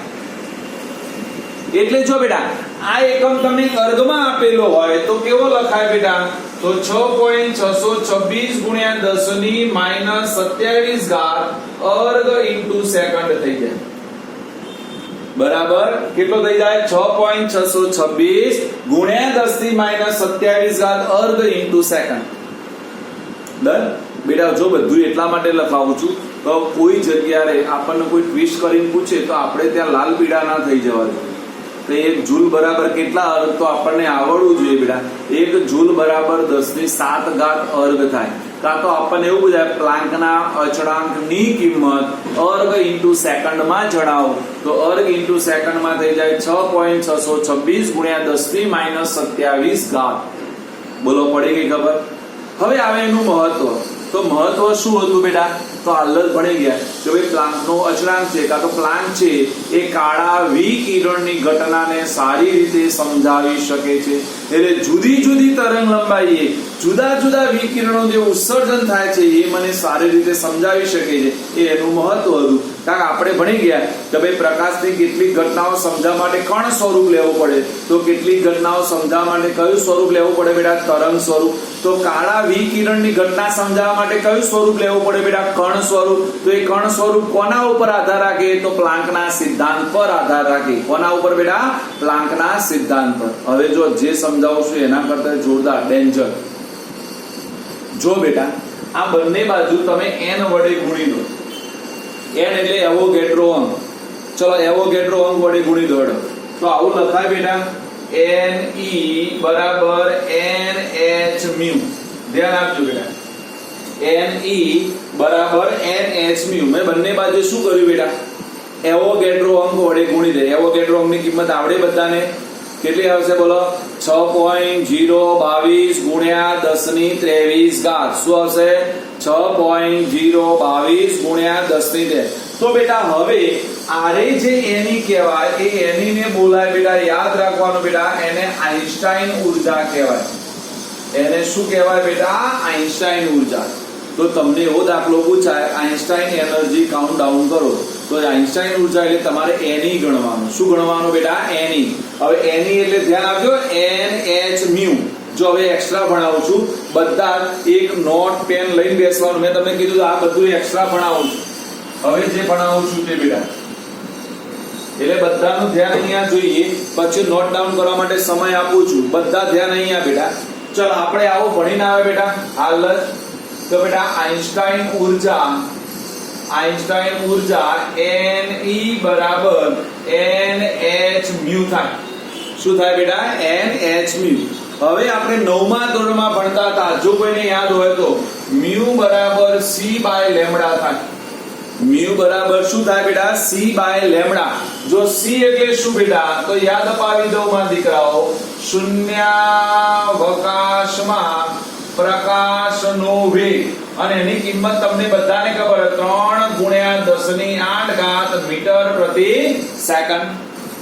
એટલે જો બેટા આ એકમ તમને અર્ગમાં આપેલો હોય તો કેવો લખાય બેટા? તો 6.626 ગુણ્યા 10 ની -27 અર્ગ ઇન્ટુ સેકન્ડ થઈ જાય. બરાબર કેટલો થઈ જાય? 6.626 ગુણ્યા 10 ની -27 અર્ગ ઇન્ટુ સેકન્ડ. ડન બેટા? જો બધું એટલા માટે લખાવું છું તો કોઈ જગ્યાએ આપણને કોઈ ટ્વિસ્ટ કરીને પૂછે તો આપણે ત્યાં લાલ પીળા ના થઈ જવા જોઈએ. તો 1 જૂલ બરાબર કેટલા અર્ગ? તો આપણને આવડવું જોઈએ બેટા. 1 જૂલ બરાબર 10 ની 7 અર્ગ થાય. કાં તો આપણને એવું પૂછાય પ્લાન્કના અચળાંકની કિંમત અર્ગ ઇન્ટુ સેકન્ડમાં જણાવો, તો અર્ગ ઇન્ટુ સેકન્ડમાં થઈ જાય 6.626 ગુણ્યા 10 ની -27. બોલો પડી ગઈ ખબર? હવે આવે એનું મહત્વ. તો મહત્વ શું હતું બેટા? તો હાલ જ ભણી ગયા કે ભાઈ પ્લાન્કનો અચળાંક છે કાં તો પ્લાન્ક છે એ કાળા વિકિરણની ઘટનાને સારી રીતે સમજાવી શકે છે. એટલે જુદી જુદી તરંગ લંબાઈએ જુદા જુદા વિકિરણો જે ઉત્સર્જન થાય છે એ મને સારી રીતે સમજાવી શકે છે. એ એનું મહત્વ હતું. કારણ કે આપણે ભણી ગયા કે ભાઈ પ્રકાશની કેટલીક ઘટનાઓ સમજાવવા માટે કણ સ્વરૂપ લેવું પડે, તો કેટલીક ઘટનાઓ સમજાવવા માટે કયું સ્વરૂપ લેવું પડે બેટા? તરંગ સ્વરૂપ. તો કાળા વિકિરણની ઘટના સમજાવવા માટે કયું સ્વરૂપ લેવું પડે બેટા? કણ સ્વરૂપ. તો એ કણ સ્વરૂપ કોના ઉપર આધાર રાખે? તો પ્લાન્કના સિદ્ધાંત પર આધાર રાખે. કોના ઉપર બેટા? પ્લાન્કના સિદ્ધાંત પર. હવે જો જે સમજાવું છું એના કરતા જોરદાર ડેન્જર. જો બેટા આ બંને બાજુ તમે n વડે ગુણી દો. n એટલે એવોગેડ્રો અંક. ચલો એવોગેડ્રો અંક વડે ગુણી દો. તો આવું લખાય બેટા Ne બરાબર NH મ્યુ. ધ્યાન આપજો બેટા. Ne બરાબર NH મ્યુ. મેં બંને બાજુ શું કર્યું બેટા? એવોગેડ્રો અંક વડે ગુણી દે. એવોગેડ્રો અંકની કિંમત આવડે બધાને? કેટલી આવશે બોલો? 6.022 ગુણ્યા 10 ની 23 ઘાત. શું આવશે? 6.022 ગુણ્યા 10 ની 23. તો બેટા હવે આરે જે એની કહેવાય એ એની ને બોલાય બેટા. યાદ રાખવાનું બેટા, એને આઈન્સ્ટાઈન ઉર્જા કહેવાય. એને શું કહેવાય બેટા? આઈન્સ્ટાઈન ઉર્જા. તો તમને એવો દાખલો પૂછાય આઈન્સ્ટાઈન એનર્જી કાઉન્ટ ડાઉન કરો, તો આઈન્સ્ટાઈન ઉર્જા એટલે તમારે એની ગણવાનું. શું ગણવાનું બેટા? એની. હવે એની એટલે ધ્યાન આપજો, NH મ્યુ. જો હવે એક્સ્ટ્રા ભણાવું છું, બધા એક નોટ પેન લઈને બેસવાનું. મેં તમને કીધું આ બધું એક્સ્ટ્રા ભણાવું છું. હવે જે ભણાવું છું તે બેટા, એટલે બધાનું ધ્યાન અહીંયા જોઈએ, પછી નોટ ડાઉન કરવા માટે સમય આપું છું. બધા ધ્યાન અહીંયા બેટા. ચલ આપણે આવો ભણીને આવે બેટા હાલ જ. તો બેટા આઈન્સ્ટાઈન ઉર્જા Ne બરાબર NH મ્યુ થાય. શું થાય બેટા? NH mu. હવે આપણે 9મા ધોરણમાં ભણતા હતા, જો કોઈને યાદ હોય તો, મ્યુ બરાબર C બાય લેમ્ડા થાય. મ્યુ બરાબર શું થાય બેટા? C by lambda. જો C એટલે શું બેટા? તો યાદ અપાવી દઉં માં દીકરાઓ, શૂન્યાવકાશમાં પ્રકાશનો વેગ. અને એની કિંમત તમને બધાને ખબર, 3 ગુણ્યા 10 ની 8 ઘાત મીટર પ્રતિ સેકન્ડ.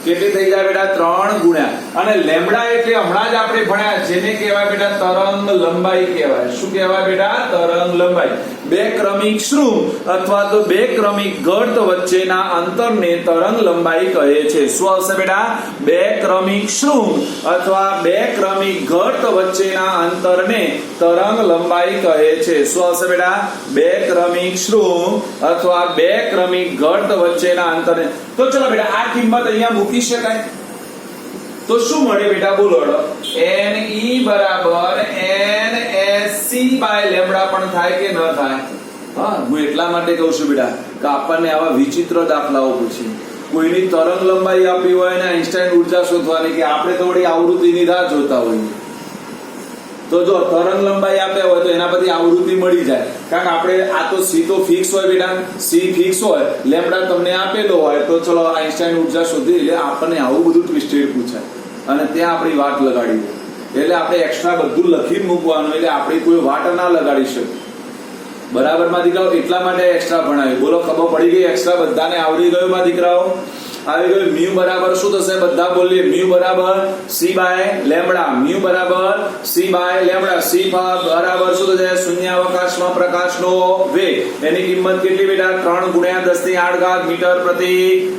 કેટલી થઈ જાય બેટા? 3 ગુણ્યા. અને લેમ્ડા એટલે હમણાં જ આપણે ભણ્યા, જેને કહેવાય બેટા તરંગ લંબાઈ કહેવાય. શું કહેવાય બેટા? તરંગ લંબાઈ. બે ક્રમિક શૃંગ અથવા તો બે ક્રમિક ગર્ત વચ્ચેના અંતરને તરંગ લંબાઈ કહે છે. શું આવશે બેટા? બે ક્રમિક શૃંગ અથવા બે ક્રમિક ગર્ત વચ્ચેના અંતરને તરંગ લંબાઈ કહે છે. શું આવશે બેટા? બે ક્રમિક શૃંગ અથવા બે ક્રમિક ગર્ત વચ્ચેના અંતરને. તો ચલો બેટા આ કિંમત અહીંયા મૂકી શકાય. તો શું મળે બેટા? બોલો. Ne બરાબર NSC બાય લેમ્ડા પણ થાય કે ન થાય? હા, હું એટલા માટે કહું છું બેટા કે આપણને આવા વિચિત્ર દાખલાઓ પૂછે. કોઈની તરંગ લંબાઈ આપી હોય ને આઈન્સ્ટાઈન ઉર્જા શોધવાની, કે આપણે તો વળી આવૃત્તિની રાહ જોતા હોઈએ. તો જો તરંગ લંબાઈ આપ્યા હોય તો એના પરથી આવૃત્તિ મળી જાય. કારણ કે આપણે આ તો C તો ફિક્સ હોય બેટા, C ફિક્સ હોય, લેમ્ડા તમને આપેલો હોય, તો ચલો આઈન્સ્ટાઈન ઉર્જા શોધી. એટલે આપણને આવું બધું ટ્વિસ્ટેડ પૂછાય અને ત્યાં આપણી વાટ લગાડી દે. એટલે આપણે એક્સ્ટ્રા બધું લખી મૂકવાનું, એટલે આપણી કોઈ વાટ ના લગાડી શકે. બરાબર માં દીકરાઓ? એટલા માટે એક્સ્ટ્રા ભણાવ્યું. બોલો, ખબર પડી ગઈ? એક્સ્ટ્રા બધાને આવડી ગયું માં દીકરાઓ? આવી ગયું. મ્યુ બરાબર શું થશે? બધા બોલીએ. મ્યુ બરાબર C બાય લેમ્ડા. મ્યુ બરાબર C બાય લેમ્ડા. C બરાબર શું થશે? શૂન્યાવકાશમાં પ્રકાશનો વેગ. એની કિંમત કેટલી બેટા? 3 ગુણ્યા 10 ની 8 ઘાત મીટર પ્રતિ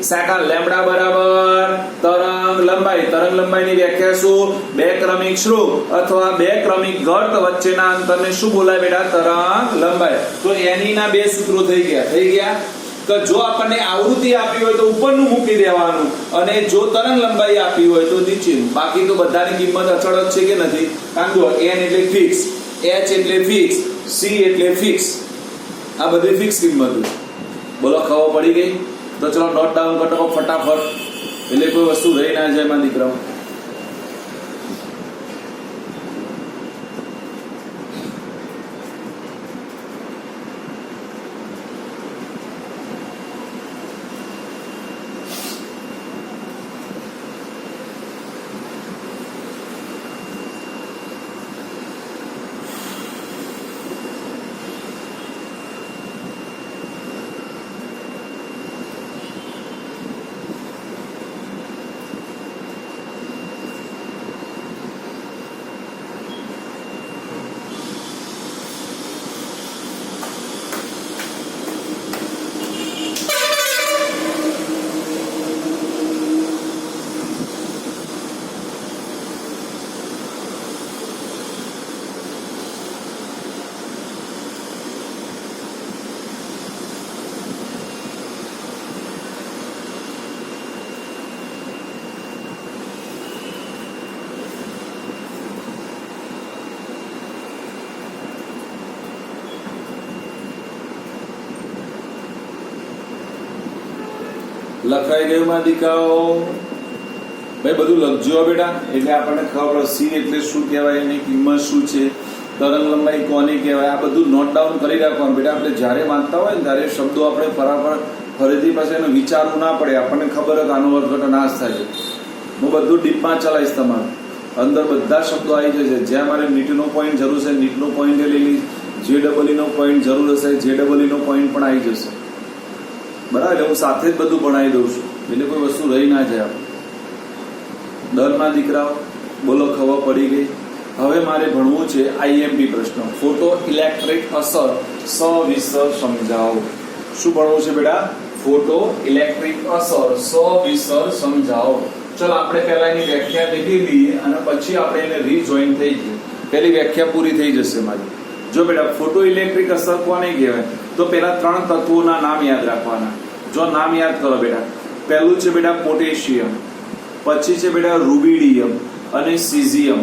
સેકન્ડ. લેમ્ડા બરાબર તરંગ લંબાઈ. તરંગ લંબાઈની વ્યાખ્યા શું? બે ક્રમિક શૃંગ અથવા બે ક્રમિક ગર્ત વચ્ચેના અંતરને શું બોલાય બેટા? તરંગ લંબાઈ. તો એની ના બે સૂત્રો થઈ ગયા. તો જો આપણને આવૃત્તિ આપી હોય તો ઉપરનું મૂકી દેવાનું, અને જો તરંગ લંબાઈ આપી હોય તો નીચેનું. બાકી તો બધાની કિંમત અચળ જ છે કે નથી? કારણ કે N એટલે ફિક્સ, H એટલે ફિક્સ, C એટલે ફિક્સ. આ બધી ફિક્સ કિંમત. બોલો, ખબર પડી ગઈ? તો ચલો નોટ ડાઉન કરો ફટાફટ, એટલે કોઈ વસ્તુ રહી ના જાય માં દીકરાઓ. લખાઈ ગયું માં દીકરાઓ? ભાઈ બધું લખજો બેટા, એટલે આપણને ખબર પડે સી એટલે શું કહેવાય, એની કિંમત શું છે, તરંગ લંબાઈ કોને કહેવાય, આ બધું નોટ ડાઉન કરી રાખવાનું બેટા. આપણે જ્યારે વાંચતા હોય ને ત્યારે શબ્દો આપણે ફરીથી પાછા એને વિચારવું ના પડે, આપણને ખબર હોય કે આનો અર્થઘટન નાશ થાય છે. હું બધું ડીપમાં ચલાવીશ, તમારું અંદર બધા શબ્દો આવી જશે. જ્યાં મારે નીટનો પોઈન્ટ જરૂર છે નીટનો પોઈન્ટ લઈ લઈશ, JEE નો પોઈન્ટ જરૂર હશે JEE નો પોઈન્ટ પણ આવી જશે. બરાબર, એટલે હું સાથે જ બધું ભણાવી દઉં છું, એટલે કોઈ વસ્તુ રહી ના જાય. ડરમાં દીકરાઓ બોલો, ખબર પડી ગઈ? હવે મારે ભણવું છે IMP પ્રશ્ન, ફોટો ઇલેક્ટ્રિક અસર સવિસ્તર સમજાવો. શું ભણવું છે બેટા? ફોટો ઇલેક્ટ્રિક અસર સવિસ્તર સમજાવો. ચલો આપણે પહેલા એની વ્યાખ્યા લીધી લઈએ અને પછી આપણે એને રીજોઈન થઈ જઈએ. પહેલી વ્યાખ્યા પૂરી થઈ જશે મારી. જો બેટા ફોટો ઇલેક્ટ્રિક અસર કોને કહેવાય, તો પેલા 3 તત્વોના નામ યાદ રાખવાના. જો નામ યાદ કરો બેટા, પહેલું છે બેટા પોટેશિયમ, પછી છે બેટા રૂબિડિયમ અને સીઝિયમ.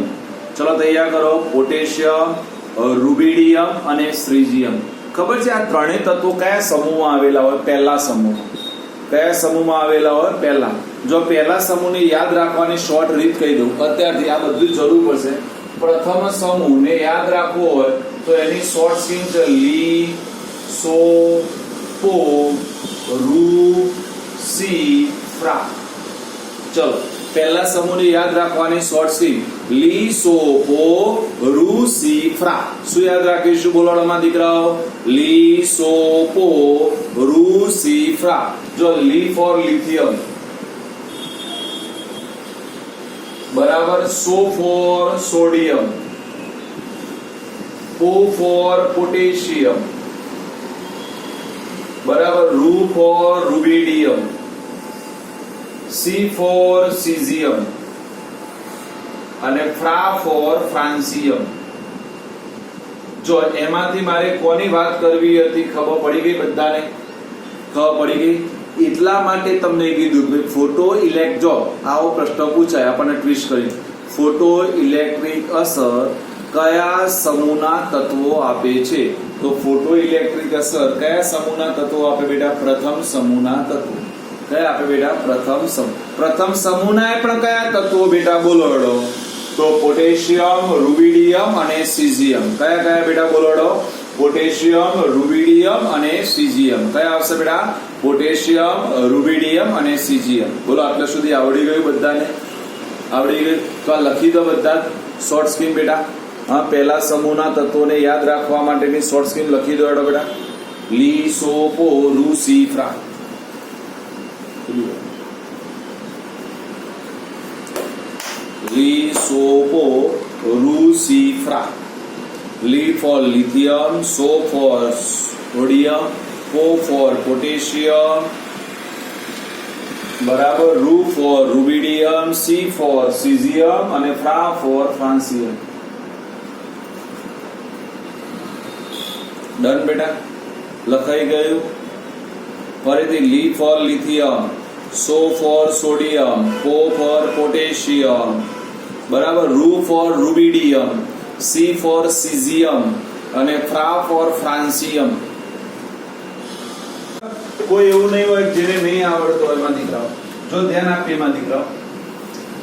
ચલો તૈયાર કરો, પોટેશિયમ, રૂબિડિયમ અને સ્ટ્રીઝિયમ. ખબર છે આ ત્રણેય તત્વો કયા સમૂહમાં આવેલા હોય? પહેલા સમૂહમાં. કયા સમૂહમાં આવેલા હોય? પહેલા. જો પહેલા સમૂહને યાદ રાખવાની શોર્ટ રીત કહી દઉં અત્યારથી, આ બધું જરૂર પડશે. પ્રથમ સમૂહને યાદ રાખવો હોય તો એની શોર્ટ સ્કીમ છે લી, સો, પો, રૂ, સી, ફ્રા. ચલો પહેલા સમૂહને યાદ રાખવાની શોર્ટ સ્કીમ લી, સો, પો, રૂ, સી, ફ્રા. શું યાદ રાખીશું બોલવામાં દીકરાઓ? લી, સો, પો, રૂ, સી, ફ્રા. જો લી ફોર લિથિયમ, બરાબર, so for sodium, po for potassium, બરાબર, Ru for rubidium, C for caesium અને ફ્રા ફોર ફ્રાન્સિયમ. જો એમાંથી મારે કોની વાત કરવી હતી ખબર પડી ગઈ? બધાને ખબર પડી ગઈ? એટલા માટે તમને કીધું કે ફોટો જો આવો પ્રશ્ન પૂછાય આપણને ટ્વિસ્ટ કરી, ફોટો ઇલેક્ટ્રિક અસર કયા સમૂહના તત્વો આપે છે? તો ફોટો ઇલેક્ટ્રિક અસર કયા સમૂહના તત્વો આપે બેટા? પ્રથમ સમૂહના તત્વો. કયા આપે બેટા? પ્રથમ સમૂહના પણ કયા તત્વો બેટા બોલોડો? તો પોટેશિયમ, રૂબિડિયમ અને સીઝિયમ. કયા બેટા બોલોડો? પોટેશિયમ, રૂબિડિયમ અને સીઝિયમ. કયા આવશે બેટા? પોટેશિયમ, રૂબિડિયમ અને સીઝિયમ. બોલો આટલા સુધી આવડી ગયું? બધાને આવડી ગયું? તો આ લખી દો બધા શોર્ટ સ્કીમ બેટા. હા, પહેલા સમૂહના તત્વોને યાદ રાખવા માટેની શોર્ટ સ્કીમ લખી દો બેટા. લી, સો, પો, રૂ, સી, ફ્રા. લી, સો, પો, રૂ, C, Fra. Li for lithium, so for sodium, po for potassium, બરાબર, Ru for rubidium, C for caesium અને ફ્રા ફોર ફ્રાન્સિયમ. ડન બેટા, લખાઈ ગયું? ફરીથી Li for lithium, so for sodium, po for potassium, બરાબર, Ru for rubidium, C for caesium અને Fra four ફ્રાન્સિયમ. કોઈ એવું નહીં હોય જેને નહીં આવડતું હોય એમાં દીકરાઓ. જો ધ્યાન આપીએ એમાં દીકરાઓ.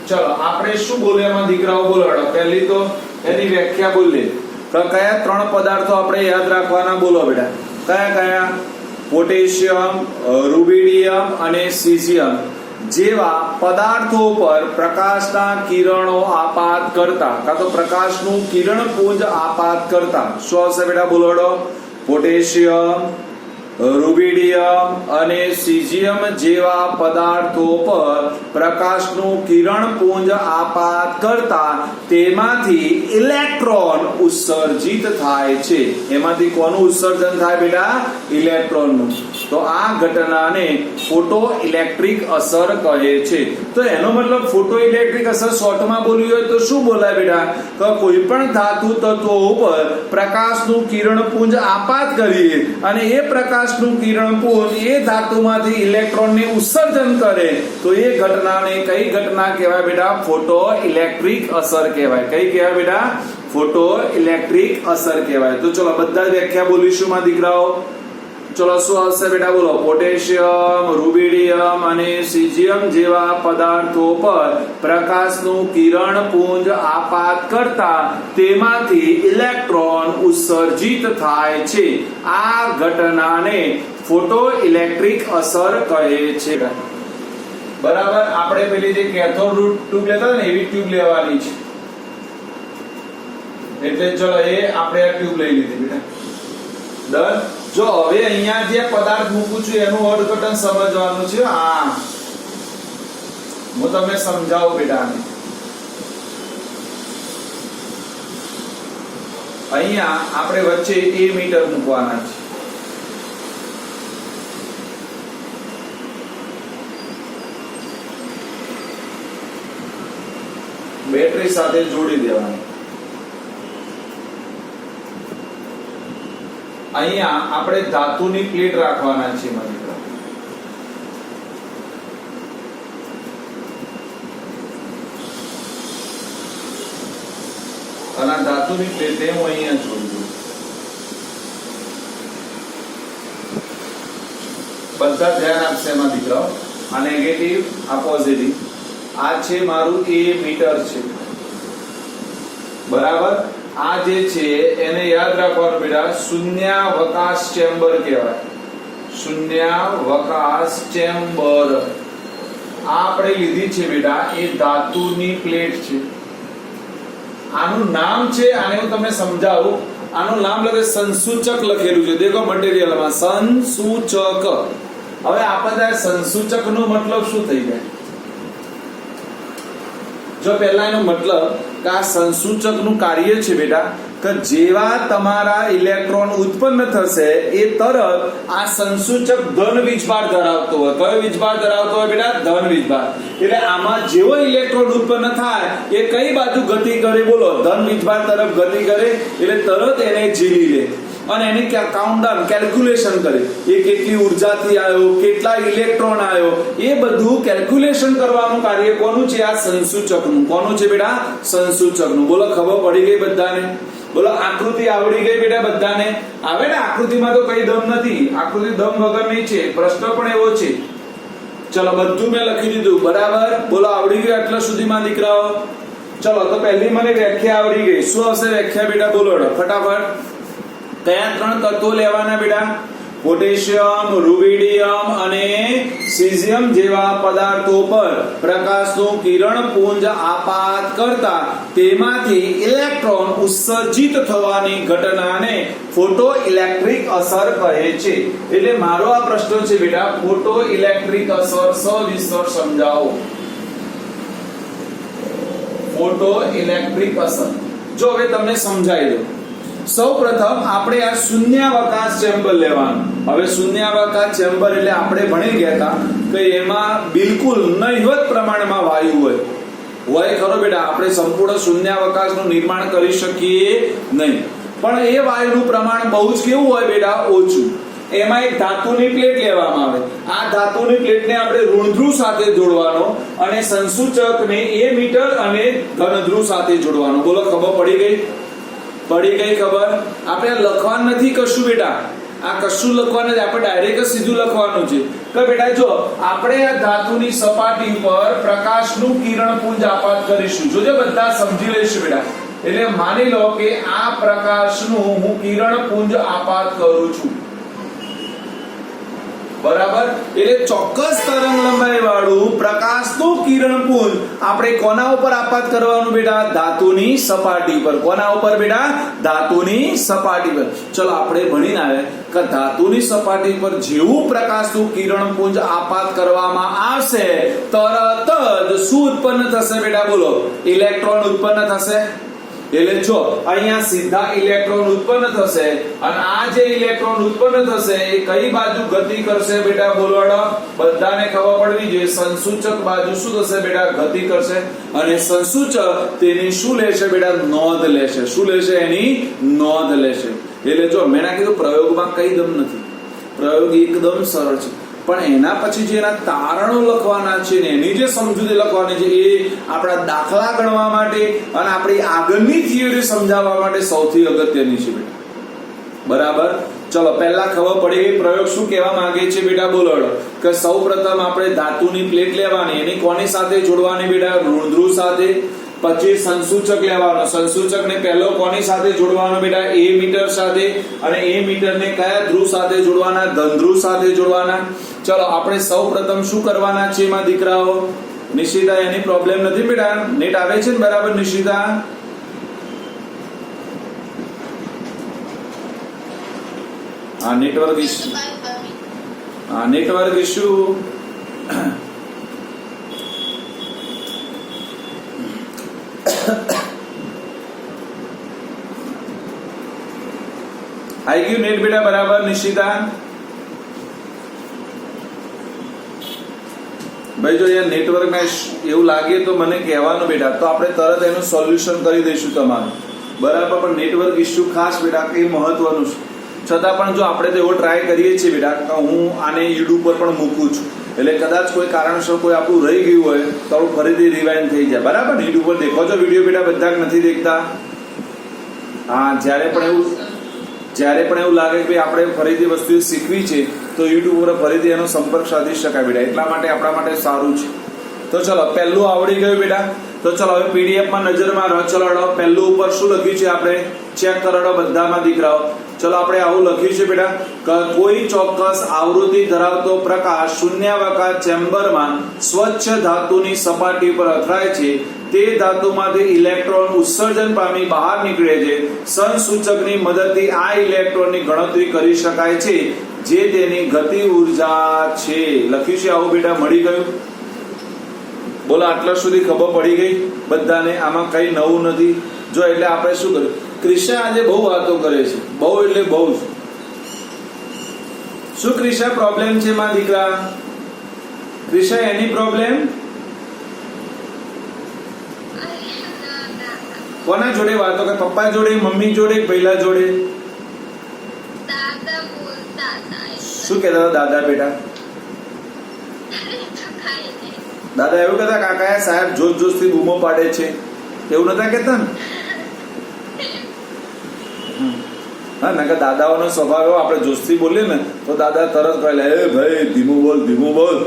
ચલો આપણે શું બોલે એમાં દીકરાઓ? બોલો પહેલી તો એની વ્યાખ્યા બોલીએ. કયા 3 પદાર્થો આપણે યાદ રાખવાના? બોલો બેટા. કયા? પોટેશિયમ, રૂબિડિયમ અને સીઝિયમ જેવા પદાર્થો પર પ્રકાશના કિરણો આપાત કરતા, કાં તો પ્રકાશનું કિરણપુંજ આપાત કરતા શું આવશે બેટા? બોલોડો. પોટેશિયમ, રૂબિડિયમ અને સીઝિયમ જેવા પદાર્થો પર પ્રકાશનું કિરણપુંજ આપાત કરતા તેમાંથી ઇલેક્ટ્રોન ઉત્સર્જિત થાય છે. એમાંથી કોનું ઉત્સર્જન થાય બેટા? ઇલેક્ટ્રોનનું. તો આ ઘટનાને ફોટો ઇલેક્ટ્રિક અસર કહે છે. તો એનો મતલબ ફોટો ઇલેક્ટ્રિક અસર શોર્ટમાં બોલવી હોય તો શું બોલાય બેટા? તો કોઈ પણ ધાતુ તત્વો ઉપર પ્રકાશનું કિરણપુંજ આપાત કરીએ અને એ પ્રકાશનું કિરણપુંજ એ ધાતુમાંથી ઇલેક્ટ્રોનને ઉત્સર્જન કરે તો એ ઘટનાને કઈ ઘટના કહેવાય બેટા? ફોટો ઇલેક્ટ્રિક અસર કહેવાય. કઈ કહેવાય બેટા? ફોટો ઇલેક્ટ્રિક અસર કહેવાય. તો ચલો બધા વ્યાખ્યા બોલીશું માં દીકરાઓ. ચલો શું આવશે બેટા બોલો? પોટેશિયમ, રૂબિડિયમ અને સીઝિયમ જેવા પદાર્થો પર પ્રકાશનું કિરણપુંજ આપાત કરતા તેમાંથી ઇલેક્ટ્રોન ઉત્સર્જિત થાય છે. આ ઘટનાને ફોટો ઇલેક્ટ્રિક અસર કહે છે. બરાબર. આપણે પેલી જે કેથોડ ટ્યુબ લેતા ને એવી ટ્યુબ લેવાની છે. એટલે ચલો એ આપણે આ ટ્યુબ લઈ લીધી બેટા. ડન. જો હવે અહીંયા જે પદાર્થ મૂકું છું એનું અર્થઘટન સમજવાનું છે. હું તમને સમજાવું બેટા. અહીંયા આપણે વચ્ચે એ મીટર મૂકવાના છે. બેટરી સાથે જોડી દેવાની. અહીંયા આપણે ધાતુની પ્લેટ રાખવાના છે મારી મિત્રો. અને આ ધાતુની પ્લેટને હું અહીંયા જોડી દઉં. બધા ધ્યાન આપશે એમાં દીકરાઓ. આ નેગેટિવ, આ પોઝિટિવ. આ છે મારું એ મીટર છે. બરાબર. આ જે છે એને યાદ રાખવાનું બેટા, શૂન્યાવકાશ ચેમ્બર કહેવાય. શૂન્યાવકાશ ચેમ્બર આ આપણે લીધી છે બેટા, એ ધાતુની પ્લેટ છે. આનું નામ છે, આને હું તમને સમજાવું. આનું નામ લખે સંસૂચક લખેલું છે. દેખો મટીરીયલમાં સંસૂચક. હવે આપણે સંસૂચક નો મતલબ શું થઈ જાય? જો પહેલા એનો મતલબ કે આ સંસૂચક નું કાર્ય છે બેટા કે જેવા તમારા ઇલેક્ટ્રોન ઉત્પન્ન થશે એ તરત આ સંસૂચક ધન વીજભાર ધરાવતો હોય. કયો વીજભાર ધરાવતો હોય બેટા? ધન વીજભાર. એટલે આમાં જેવો ઇલેક્ટ્રોન ઉત્પન્ન થાય એ કઈ બાજુ ગતિ કરે? બોલો, ધન વીજભાર તરફ ગતિ કરે. એટલે તરત એને ઝીલી લે અને એની કાઉન્ટડાઉન કેલ્ક્યુલેશન કરે. એ કેટલી ઉર્જાથી આવ્યો, કેટલા ઇલેક્ટ્રોન આવ્યો, એ બધું કેલ્ક્યુલેશન કરવાનું કાર્ય કોનું છે? આ સંસૂચકનું. કોનું છે બેટા? સંસૂચકનું. બોલો, ખબર પડી ગઈ બધાને? બોલો, આકૃતિ આવડી ગઈ બેટા બધાને? આવે ને આકૃતિમાં તો કઈ દમ નથી. આકૃતિ દમ વગરની છે. પ્રશ્ન પણ એવો છે. ચલો, બધું મેં લખી દીધું. બરાબર. બોલો, આવડી ગયું આટલા સુધીમાં દીકરાઓ? ચલો, તો પહેલી મને વ્યાખ્યા આવડી ગઈ. શું આવશે વ્યાખ્યા બેટા? બોલો ફટાફટ. કયા ત્રણ તત્વો લેવાના બેટા? પોટેશિયમ, રૂબિડિયમ અને સીઝિયમ જેવા પદાર્થો પર પ્રકાશનું કિરણપુંજ આપાત કરતા તેમાંથી ઇલેક્ટ્રોન ઉત્સર્જિત થવાની ઘટનાને ફોટો ઇલેક્ટ્રિક અસર કહે છે. એટલે મારો આ પ્રશ્ન છે બેટા, ફોટો ઇલેક્ટ્રિક અસર સવિસ્તર સમજાવો. ફોટો ઇલેક્ટ્રિક અસર જો હવે તમને સમજાઈ દઉં. સૌપ્રથમ આપણે આ શૂન્યાવકાશ ચેમ્બર લેવાનું. હવે શૂન્યાવકાશ ચેમ્બર એટલે આપણે ભણી ગયા હતા કે એમાં બિલકુલ નહિવત પ્રમાણમાં વાયુ હોય ખરો બેટા? આપણે સંપૂર્ણ શૂન્યાવકાશનું નિર્માણ કરી શકીએ નહીં, પણ એ વાયુનું પ્રમાણ બહુ જ કેવું હોય બેટા? ઓછું. એમાં એક ધાતુની પ્લેટ લેવામાં આવે. આ ધાતુની પ્લેટને આપણે ઋણધ્રુવ સાથે જોડવાનો અને સંસૂચકને એ મીટર અને ધનધ્રુવ સાથે જોડવાનો. બોલો, ખબર પડી ગઈ? પડી ગઈ ખબર? આપણે લખવાનું નથી કશું બેટા. આ કશું લખવાનું નથી. આપણે ડાયરેક્ટ સીધું લખવાનું છે કે બેટા જો આપણે આ ધાતુની સપાટી પર પ્રકાશનું કિરણપુંજ આપાત કરીશું. જોજો બધા સમજી લઈશું બેટા. એટલે માની લો કે આ પ્રકાશનું હું કિરણપુંજ આપાત કરું છું. બરાબર. એટલે ચોક્કસ તરંગ લંબાઈ વાળું પ્રકાશનું કિરણપુંજ આપણે કોના ઉપર આપાત કરવાનું બેટા? ધાતુની સપાટી પર. કોના ઉપર બેટા? ધાતુની સપાટી પર. ચલો, આપણે ભણીને આવ્યા કે ધાતુની સપાટી પર જેવું પ્રકાશનું કિરણપુંજ આપાત કરવામાં આવશે તરત જ શું ઉત્પન્ન થશે બેટા? બોલો, ઇલેક્ટ્રોન ઉત્પન્ન થશે. એટલે જો અહીંયા સીધા ઇલેક્ટ્રોન ઉત્પન્ન થશે અને આ જે ઇલેક્ટ્રોન ઉત્પન્ન થશે એ કઈ બાજુ ગતિ કરશે બેટા? બોલો, બધાને ખબર પડવી જોઈએ. સંસૂચક બાજુ શું થશે બેટા? ગતિ કરશે. અને સંસૂચક તેની શું લેશે બેટા? નોંધ લેશે. શું લેશે? એની નોંધ લેશે. એટલે જો મેં કીધું પ્રયોગમાં કઈ દમ નથી. પ્રયોગ એકદમ સરળ છે, પણ એના પછી જે એના તારણો લખવાના છે ને એની જે સમજૂતી લખવાની છે એ આપણા દાખલા ગણવા માટે અને આપણી આગળની થિયરી સમજાવવા માટે સૌથી અગત્યની છે બેટા. બરાબર. ચલો પહેલા ખબર પડી ગઈ પ્રયોગ શું કહેવા માંગે છે બેટા બોલો કે સૌપ્રથમ આપણે ધાતુની પ્લેટ લેવાની એની કોની સાથે જોડવાની બેટા ઋણધ્રુવ સાથે પછી સંસૂચક લેવાનો સંસૂચક ને પહેલો કોની સાથે જોડવાનો બેટા એ મીટર સાથે અને એ મીટર ને કયા ધ્રુવ સાથે જોડવાના ધનધ્રુવ સાથે જોડવાના ચલો આપણે સૌપ્રથમ શું કરવાના છે એમાં દીકરાઓ નિશિતા એની પ્રોબ્લેમ નથી બેટા નેટ આવે છે ને બરાબર નિશિતા આ નેટવર્ક ઇશ્યુ નેટવર્ક ઇશ્યુ આવી ગયું નેટ બેટા બરાબર નિશિતા ભાઈ જો અહીંયા નેટવર્ક માં એવું લાગે તો મને કહેવાનું બેટા તો આપણે તરત એનું સોલ્યુશન કરી દઈશું તમારું બરાબર પણ નેટવર્ક ઇશ્યુ ખાસ બેટા એ મહત્વનું છે છતાં પણ જો આપણે તો એવો ટ્રાય કરીએ છીએ બેટા કે હું આને યુટ્યુબ પર પણ મૂકું છું એટલે કદાચ કોઈ કારણસર કોઈ આપણું રહી ગયું હોય તો આપણું ફરીથી રિવાઇન્ડ થઈ જાય બરાબર યુટ્યુબ પર દેખો છો વિડીયો બેટા બધા નથી દેખતા હા જ્યારે પણ એવું લાગે કે આપણે ફરીથી વસ્તુ શીખવી છે તો યુટ્યુબ પર ફરીથી એનો સંપર્ક સાધી શકાય બેટા એટલા માટે આપણા માટે સારું છે તો ચલો પહેલું આવડી ગયું બેટા તો ચલો હવે પીડીએફ માં નજર મારો ચલો પહેલું ઉપર શું લખ્યું છે આપણે ચેક કરો બધામાં દીકરાઓ ચલો આપણે આવું લખ્યું છે બેટા કે કોઈ ચોક્કસ આવૃત્તિ ધરાવતો પ્રકાશ શૂન્યાવકાશ ચેમ્બરમાં સ્વચ્છ ધાતુની સપાટી પર અથડાય છે તે ધાતુમાંથી ઇલેક્ટ્રોન ઉત્સર્જન પામી બહાર નીકળે છે સંસૂચકની મદદથી આ ઇલેક્ટ્રોનની ગણતરી કરી શકાય છે જે તેની ગતિ ઉર્જા છે લખ્યું છે આવું બેટા મળી ગયું બોલો આટલા સુધી ખબર પડી ગઈ બધાને આમાં કઈ નવું નથી જો એટલે આપણે શું કર્યું ક્રિશા આજે બહુ વાતો કરે છે બહુ એટલે બહુ શું ક્રિશા પ્રોબ્લેમ છે માં દીકરા ક્રિશા એની પ્રોબ્લેમ કોના જોડે વાતો કે પપ્પા જોડે મમ્મી જોડે પહેલા જોડે શું કહેતા હતા દાદા બેટા દાદા એવું કહેતા કાકા સાહેબ જોશ જોશથી બૂમો પાડે છે એવું નતા કહેતા ને હા ના કે દાદાઓનો સ્વભાવ એવો આપણે જોશથી બોલીએ ને તો દાદા તરત કહે એ ભાઈ ધીમું બોલ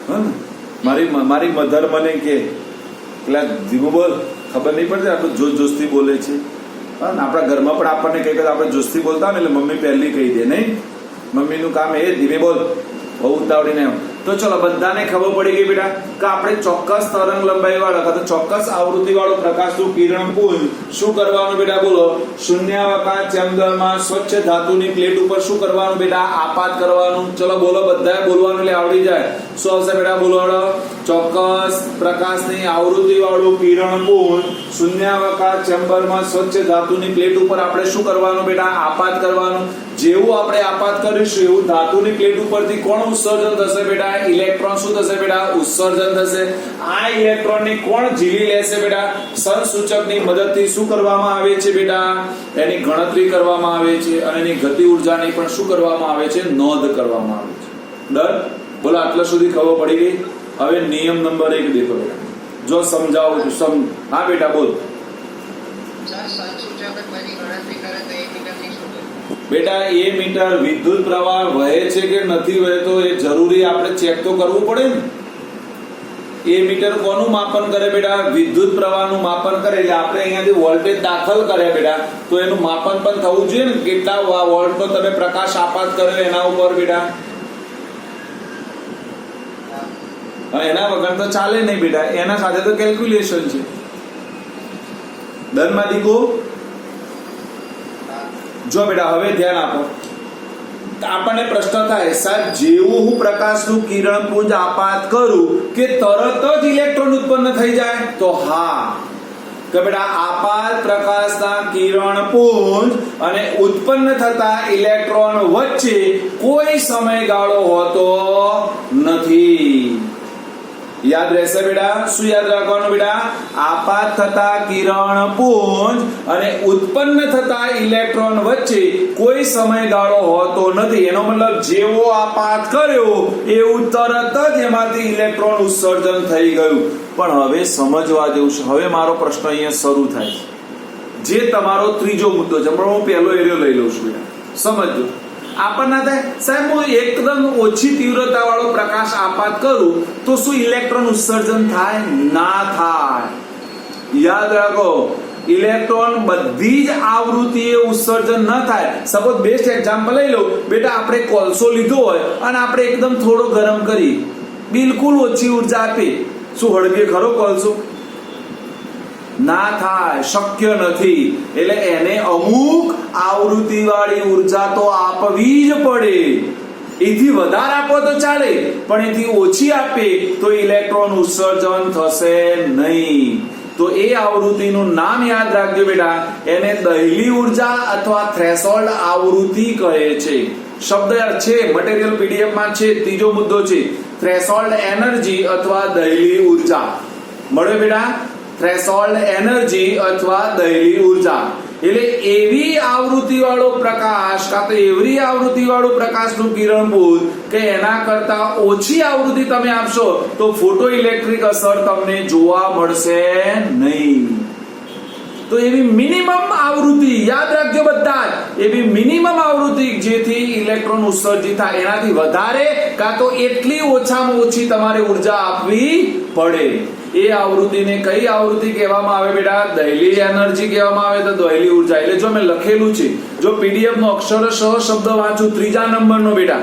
હા ને મારી મધર મને કે પેલા ધીમું બોલ ખબર નહીં પડતી આપણે જોશથી બોલે છે હા ને આપણા ઘરમાં પણ આપણને કહે કે આપણે જોશથી બોલતા ને એટલે મમ્મી પહેલી કહી દે નહીં મમ્મીનું કામ એ ધીમે બોલ બહુ ઉતાવળીને તો ચલો બધાને ખબર પડી ગઈ બેટા કે આપણે ચોક્કસ તરંગ લંબાઈ વાળો અથવા ચોક્કસ આવૃત્તિ વાળો પ્રકાશનું કિરણપુંજ શું કરવાનું બેટા બોલો શૂન્યાવકાશ ચેમ્બરમાં સ્વચ્છ ધાતુની પ્લેટ ઉપર શું કરવાનું બેટા આપાત કરવાનું ચલો બોલો બધાએ બોલવાનું એટલે આવડી જાય શું આવશે બેટા બોલો ચોક્કસ પ્રકાશની આવૃત્તિ વાળું કિરણપુંજ શૂન્યાવકાશ ચેમ્બરમાં સ્વચ્છ ધાતુની પ્લેટ ઉપર આપણે શું કરવાનું બેટા આપાત કરવાનું જેવું આપણે આપાત કરીશું એવું ધાતુની પ્લેટ ઉપરથી કોણ ઉત્સર્જન થશે બેટા ઇલેક્ટ્રોન શું થશે બેટા ઉત્સર્જન થશે આ ઇલેક્ટ્રોનની કોણ ઝીલી લેશે બેટા સંસૂચકની મદદથી શું કરવામાં આવે છે બેટા એની ગણતરી કરવામાં આવે છે અને એની ગતિ ઉર્જાની પણ શું કરવામાં આવે છે નોંધ કરવામાં આવે છે ડન બોલો આટલા સુધી ખબર પડી ગઈ હવે નિયમ નંબર 1 દેખો બેટા જો સમજાવું છું હા બેટા બોલ બેટા એ મીટર વિદ્યુત પ્રવાહ વહે છે કે નથી વહેતો એ જરૂરી આપણે ચેક તો કરવું પડે ને એ મીટર કોનું માપન કરે બેટા વિદ્યુત પ્રવાહનું માપન કરે એટલે આપણે અહીંયાથી વોલ્ટેજ દાખલ કર્યા બેટા તો એનું માપન પણ થવું જોઈએ ને કેટલા વોલ્ટનો તમે પ્રકાશ આપાત કર્યો એના ઉપર બેટા એના વગર તો ચાલે નહીં બેટા એના સાથે તો કેલ્ક્યુલેશન છે ડન માં દીકો જો બેટા હવે ધ્યાન આપો આપણને પ્રશ્ન થાય સાહેબ જેવું હું પ્રકાશનું કિરણપુંજ આપાત કરું કે તરત જ ઇલેક્ટ્રોન ઉત્પન્ન થઈ જાય તો હા કે બેટા આપાત પ્રકાશના કિરણપુંજ અને ઉત્પન્ન થતા ઇલેક્ટ્રોન વચ્ચે કોઈ સમયગાળો હોતો નથી યાદ રહેશે બેટા શું યાદ રાખવાનું બેટા આપાત થતા કિરણપુંજ અને ઉત્પન્ન થતા ઇલેક્ટ્રોન વચ્ચે કોઈ સમયગાળો હોતો નથી એનો મતલબ જેવો આપાત કર્યો એવું તરત જ એમાંથી ઇલેક્ટ્રોન ઉત્સર્જન થઈ ગયું પણ હવે સમજવા જેવું છે હવે મારો પ્રશ્ન અહીંયા શરૂ થાય જે તમારો ત્રીજો મુદ્દો છે પણ હું પહેલો એરિયો લઈ લઉં છું બેટા સમજો. આપણને થાય સાહેબ હું એકદમ ઓછી તીવ્રતા વાળો પ્રકાશ આપાત કરું તો શું ઇલેક્ટ્રોન ઉત્સર્જન થાય? ના થાય. યાદ રાખો, ઇલેક્ટ્રોન બધી જ આવૃત્તિએ ઉત્સર્જન ન થાય. સપોઝ બેસ્ટ એક્ઝામ્પલ લઈ લો બેટા, આપણે કોલસો લીધો હોય અને આપણે એકદમ થોડો ગરમ કરી, બિલકુલ ઓછી ઉર્જા આપી, શું હળગે ખરો કોલસો? ના થાય, શક્ય નથી. એટલે એને અમુક આવૃત્તિ વાળી ઉર્જા તો આપવી જ પડે. એથી વધારે આપો તો ચાલે, પણ એથી ઓછી આપે તો ઇલેક્ટ્રોન ઉત્સર્જન થશે નહીં. તો એ આવૃત્તિનું નામ યાદ રાખજો બેટા, એને દહેલી ઉર્જા અથવા થ્રેશોલ્ડ આવૃત્તિ કહે છે. શબ્દ છે મટીરીયલ પીડીએફ માં છે, ત્રીજો મુદ્દો છે થ્રેશોલ્ડ એનર્જી અથવા દહેલી ઉર્જા. મળ્યો બેટા? થ્રેશોલ્ડ એનર્જી અથવા દહેલી ઉર્જા એટલે એવી આવૃત્તિ વાળો પ્રકાશ કાં તો એવી આવૃત્તિ વાળું પ્રકાશનું કિરણપુંજ કે એના કરતા ઓછી આવૃત્તિ તમે આપશો તો ફોટો ઇલેક્ટ્રિક અસર તમને જોવા મળશે નહીં. તો એવી મિનિમમ આવૃત્તિ યાદ રાખજો બધા જ, એવી મિનિમમ આવૃત્તિ જેથી ઇલેક્ટ્રોન ઉત્સર્જિત થાય, એનાથી વધારે કાં તો એટલી ઓછામાં ઓછી તમારે ઉર્જા આપવી પડે. એ આવૃત્તિને કઈ આવૃત્તિ કહેવામાં આવે બેટા? દહેલી એનર્જી કહેવામાં આવે, તો દહેલી ઉર્જા. એટલે જો મેં લખેલું છે, જો પીડીએફ નો અક્ષરશઃ શબ્દ વાંચું, ત્રીજા નંબરનો બેટા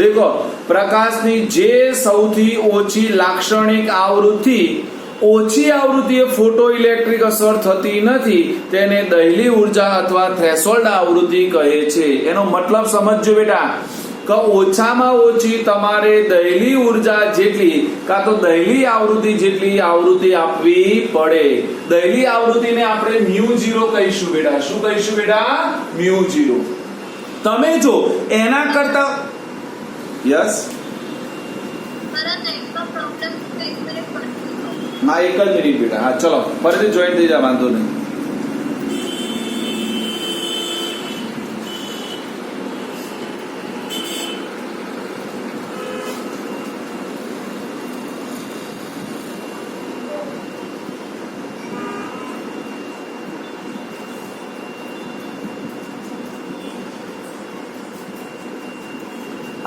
દેખો, પ્રકાશની જે સૌથી ઓછી લાક્ષણિક આવૃત્તિ, ઓછી આવૃત્તિએ ફોટો ઇલેક્ટ્રિક અસર થતી નથી, તેને દહેલી ઉર્જા અથવા થ્રેશોલ્ડ આવૃત્તિ કહે છે. એનો મતલબ સમજજો બેટા કે ઓછામાં ઓછી તમારે દહેલી ઉર્જા જેટલી કાં તો દહેલી આવૃત્તિ જેટલી આવૃત્તિ આપવી પડે. દહેલી આવૃત્તિને આપણે μ0 કહીશું બેટા. શું કહીશું બેટા? μ0. તમે જો એના કરતા યસ હા, એક જ મિનિટ બેટા. હા ચલો ફરીથી જોઈન્ટ થઈ જા, વાંધો નહીં.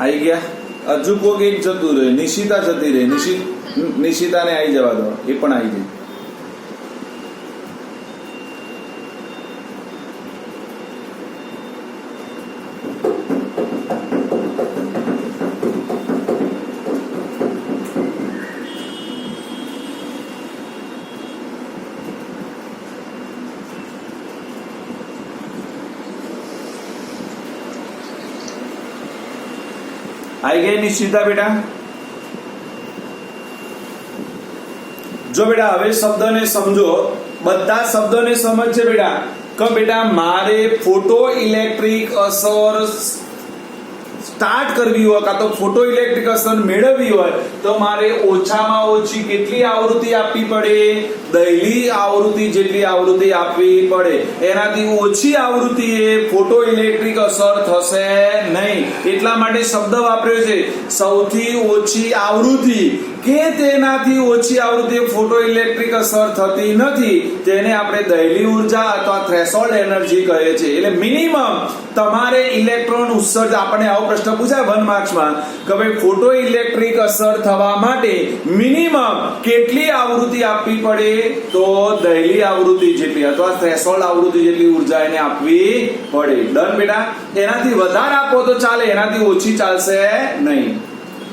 આવી ગયા? હજુ કોક એક જતું રહે, નિશિતા જતી રહે. નિશિતાને આવી જવા દો, એ પણ આવી જાય. આવી ગઈ નિશ્ચિતા બેટા? જો બેટા હવે શબ્દને સમજો, બધા શબ્દોને સમજશે બેટા કે બેટા મારે ફોટો ઇલેક્ટ્રિક અસર સ્ટાર્ટ કરવી હોય કાં તો ફોટો ઇલેક્ટ્રિક અસર મેળવવી હોય તો મારે ઓછામાં ઓછી કેટલી આવૃત્તિ આપવી પડે? દહેલી આવૃત્તિ જેટલી આવૃત્તિ આપવી પડે. એનાથી ઓછી આવૃત્તિએ ફોટો ઇલેક્ટ્રિક અસર થશે નહીં. એટલા માટે શબ્દ વાપર્યો છે સૌથી ઓછી આવૃત્તિ કે તેનાથી ઓછી આવૃત્તિએ ફોટો ઇલેક્ટ્રિક અસર થતી નથી, તેને આપણે દહેલી ઉર્જા અથવા થ્રેશોલ્ડ એનર્જી કહે છે. એટલે મિનિમમ તમારે ઇલેક્ટ્રોન ઉત્સર્જન, આપણને આવો પ્રશ્ન પૂછાય 1 માર્ક્સમાં કે ભાઈ ફોટો ઇલેક્ટ્રિક અસર થવા માટે મિનિમમ કેટલી આવૃત્તિ આપવી પડે? તો દહેલી આવૃત્તિ જેટલી અથવા થ્રેશોલ્ડ આવૃત્તિ જેટલી ઉર્જા એને આપવી પડે. ડન બેટા? એનાથી વધારે આપો તો ચાલે, એનાથી ઓછી ચાલશે નહીં.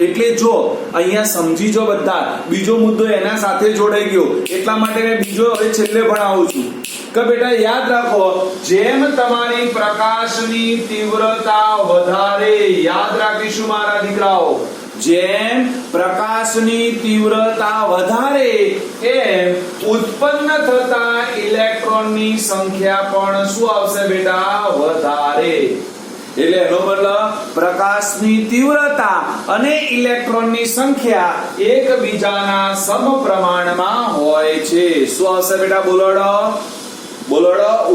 એટલે જો અહીંયા સમજી જો બધા, બીજો મુદ્દો એના સાથે જોડાઈ ગયો, એટલા માટે મેં બીજો હવે છેલ્લે ભણાવું છું કે બેટા યાદ રાખો, જેમ તમારી પ્રકાશની તીવ્રતા વધારે, યાદ રાખીશું મારા દીકરાઓ, જેમ પ્રકાશની તીવ્રતા વધારે એમ ઉત્પન્ન થતા ઇલેક્ટ્રોનની સંખ્યા પણ શું આવશે બેટા? વધારે. એટલે એનો મતલબ પ્રકાશની તીવ્રતા અને ઇલેક્ટ્રોનની સંખ્યા એકબીજાના સમપ્રમાણમાં હોય છે. શું આવશે બેટા? બોલોડો.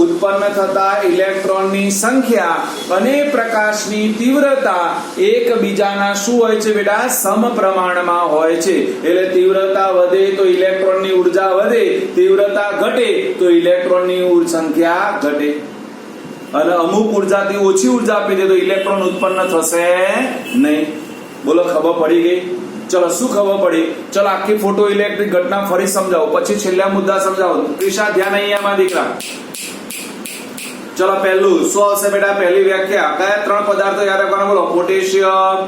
ઉત્પન્ન થતા ઇલેક્ટ્રોનની સંખ્યા અને પ્રકાશની તીવ્રતા એકબીજાના શું હોય છે બેટા? સમપ્રમાણમાં હોય છે. એટલે તીવ્રતા વધે તો ઇલેક્ટ્રોનની ઉર્જા વધે, તીવ્રતા ઘટે તો ઇલેક્ટ્રોનની સંખ્યા ઘટે. અને અમુક ઉર્જાથી ઓછી ઉર્જા આપી દે તો ઇલેક્ટ્રોન ઉત્પન્ન થશે નહીં. બોલો ખબર પડી ગઈ? ચલો શું ખબર પડી? ચલો આખી ફોટો ઇલેક્ટ્રિક ઘટના ફરી સમજાવો, પછી છેલ્લા મુદ્દા સમજાવો. ત્રિષા ધ્યાન અહીંયામાં દીકરા. ચલો પહેલું શું આવશે બેટા? પહેલી વ્યાખ્યા. કયા ત્રણ પદાર્થો યાદ રાખવાના? બોલો. પોટેશિયમ,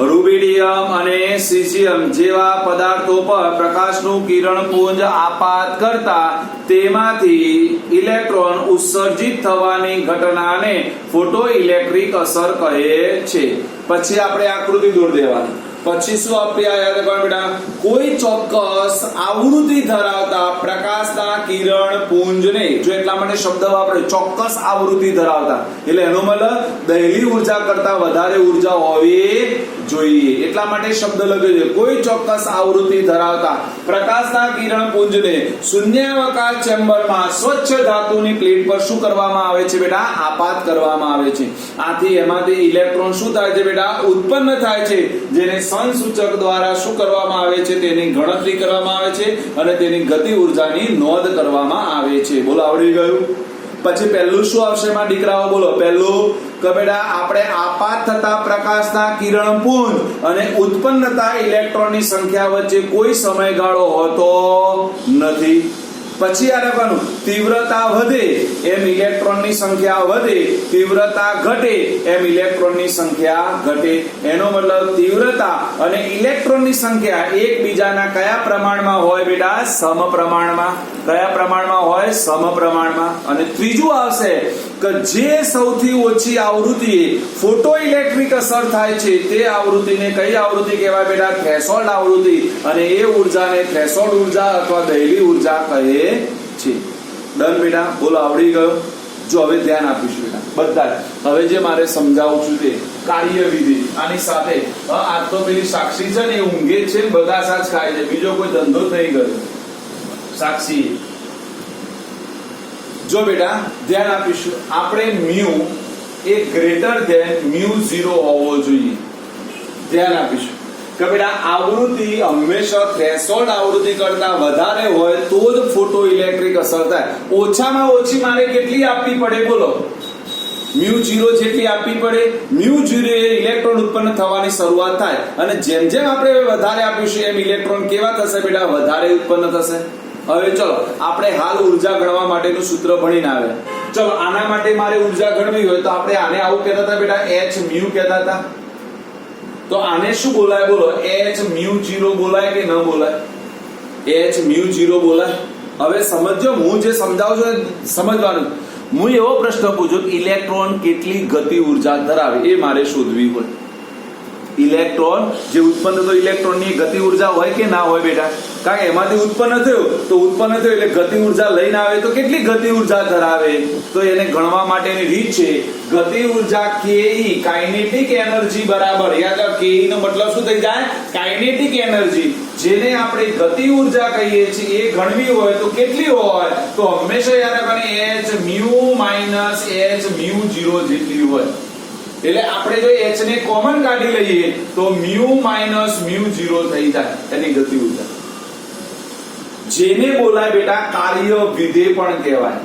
રૂબિડિયમ અને સીઝિયમ જેવા પદાર્થો પર પ્રકાશનું કિરણપુંજ આપાત કરતા તેમાંથી ઇલેક્ટ્રોન ઉત્સર્જિત થવાની ઘટનાને ફોટો ઇલેક્ટ્રિક અસર કહે છે. પછી આપણે આકૃતિ દોરી દેવાની. પછી શું આપણે યાદ રાખવાનું બેટા? કોઈ ચોક્કસ આવૃત્તિ ધરાવતા પ્રકાશના કિરણ પુંજને, જો એટલા માટે શબ્દ વાપરે, ચોક્કસ આવૃત્તિ ધરાવતા, એટલે એનો મતલબ દૈહિક ઉર્જા કરતા વધારે ઉર્જા હોવી જોઈએ, એટલા માટે શબ્દ લખ્યો છે. કોઈ ચોક્કસ આવૃત્તિ ધરાવતા પ્રકાશના કિરણ પુંજને શૂન્યાવકાશ ચેમ્બરમાં સ્વચ્છ ધાતુની પ્લેટ પર શું કરવામાં આવે છે બેટા? આપાત કરવામાં આવે છે. આથી એમાંથી ઇલેક્ટ્રોન શું થાય છે બેટા? ઉત્પન્ન થાય છે, જેને સૂચક દ્વારા શું કરવામાં આવે છે? તેની ગણતરી કરવામાં આવે છે અને તેની ગતિ ઉર્જાની નોંધ કરવામાં આવે છે. બોલો આવડી ગયું? પછી પહેલું શું આવશે એમાં દીકરાઓ? બોલો પહેલું કે બેટા આપણે આપાત થતા પ્રકાશના કિરણપુંજ અને ઉત્પન્ન થતા ઇલેક્ટ્રોનની સંખ્યા વચ્ચે કોઈ સમયગાળો હોતો નથી. પછી આ રાખવાનું, તીવ્રતા વધે એમ ઇલેક્ટ્રોનની સંખ્યા વધે, તીવ્રતા ઘટે એમ ઇલેક્ટ્રોનની સંખ્યા ઘટે. એનો મતલબ તીવ્રતા અને ઇલેક્ટ્રોનની સંખ્યા એકબીજાના કયા પ્રમાણમાં હોય બેટા? સમપ્રમાણમાં. કયા પ્રમાણમાં હોય? સમપ્રમાણમાં. અને ત્રીજું આવશે કે જે સૌથી ઓછી આવૃત્તિએ ફોટો ઇલેક્ટ્રિક અસર થાય છે તે આવૃત્તિને કઈ આવૃત્તિ કહેવાય બેટા? થ્રેશોલ્ડ આવૃત્તિ. અને એ ઉર્જાને થ્રેશોલ્ડ ઉર્જા અથવા દૈહિક ઉર્જા કહે છે. ડન બેટા? બોલો આવડી ગયો? જો હવે ધ્યાન આપીશું બેટા બધા. હવે જે મારે સમજાવું છું તે કાર્યવિધિ. આની સાથે આ તો પેલી સાક્ષી છે ને, એ ઊંઘે છે, બધા સાચ ખાય છે, બીજો કોઈ ધંધો થઈ ગયો. સાક્ષી જો બેટા ધ્યાન આપીશું, આપણે મ્યુ એ ગ્રેટર ધેન μ0 હોવો જોઈએ. ધ્યાન આપીશું કે બેટા આવૃત્તિ હંમેશા થ્રેશોલ્ડ આવૃત્તિ કરતા વધારે હોય તો જ ફોટો ઇલેક્ટ્રિક અસર થાય. ઓછામાં ઓછી મારે કેટલી આપવી પડે? બોલો. μ0 જેટલી આપવી પડે. μ0 એ ઇલેક્ટ્રોન ઉત્પન્ન થવાની શરૂઆત થાય, અને જેમ જેમ આપણે વધારે આપીશું એમ ઇલેક્ટ્રોન કેવા થશે બેટા? વધારે ઉત્પન્ન થશે. હવે ચલો આપણે હાલ ઉર્જા ગણવા માટેનું સૂત્ર ભણીને આવે. ચલો આના માટે મારે ઉર્જા ગણવી હોય તો આપણે આને આવું કહેતા હતા બેટા? h μ કહેતા હતા. તો આને શું બોલાય? બોલો. h μ0 બોલાય કે ન બોલાય? h μ0 બોલાય. હવે સમજો, હું જે સમજાવું છું સમજવાનું. હું એવો પ્રશ્ન પૂછું, ઇલેક્ટ્રોન કેટલી ગતિ ઉર્જા ધરાવે એ મારે શોધવી હોય. ઇલેક્ટ્રોન જે ઉત્પન્ન થતો, ઇલેક્ટ્રોનની ગતિ ઉર્જા હોય કે ના હોય બેટા? કારણ કે એમાંથી ઉત્પન્ન થયો એટલે ગતિ ઉર્જા લઈને આવે તો કેટલી ગતિ ઉર્જા ધરાવે? તો એને ગણવા માટેની રીત છે ગતિ ઉર્જા ke, કાઇનેટિક એનર્જી બરાબર. યાદ રાખ, ke નો મતલબ શું થઈ જાય? Kinetic energy. જેને આપણે ગતિ ઉર્જા કહીએ છીએ એ ગણવી હોય તો કેટલી હોય? તો હંમેશા યાદ રાખવાની h μ - h μ0 જેટલી હોય. એટલે આપણે જો h ને કોમન કાઢી લઈએ તો μ - μ0 થઈ જાય એની ગતિ ઉર્જા. જેને બોલાય બેટા કાર્ય વિધેય પણ કહેવાય.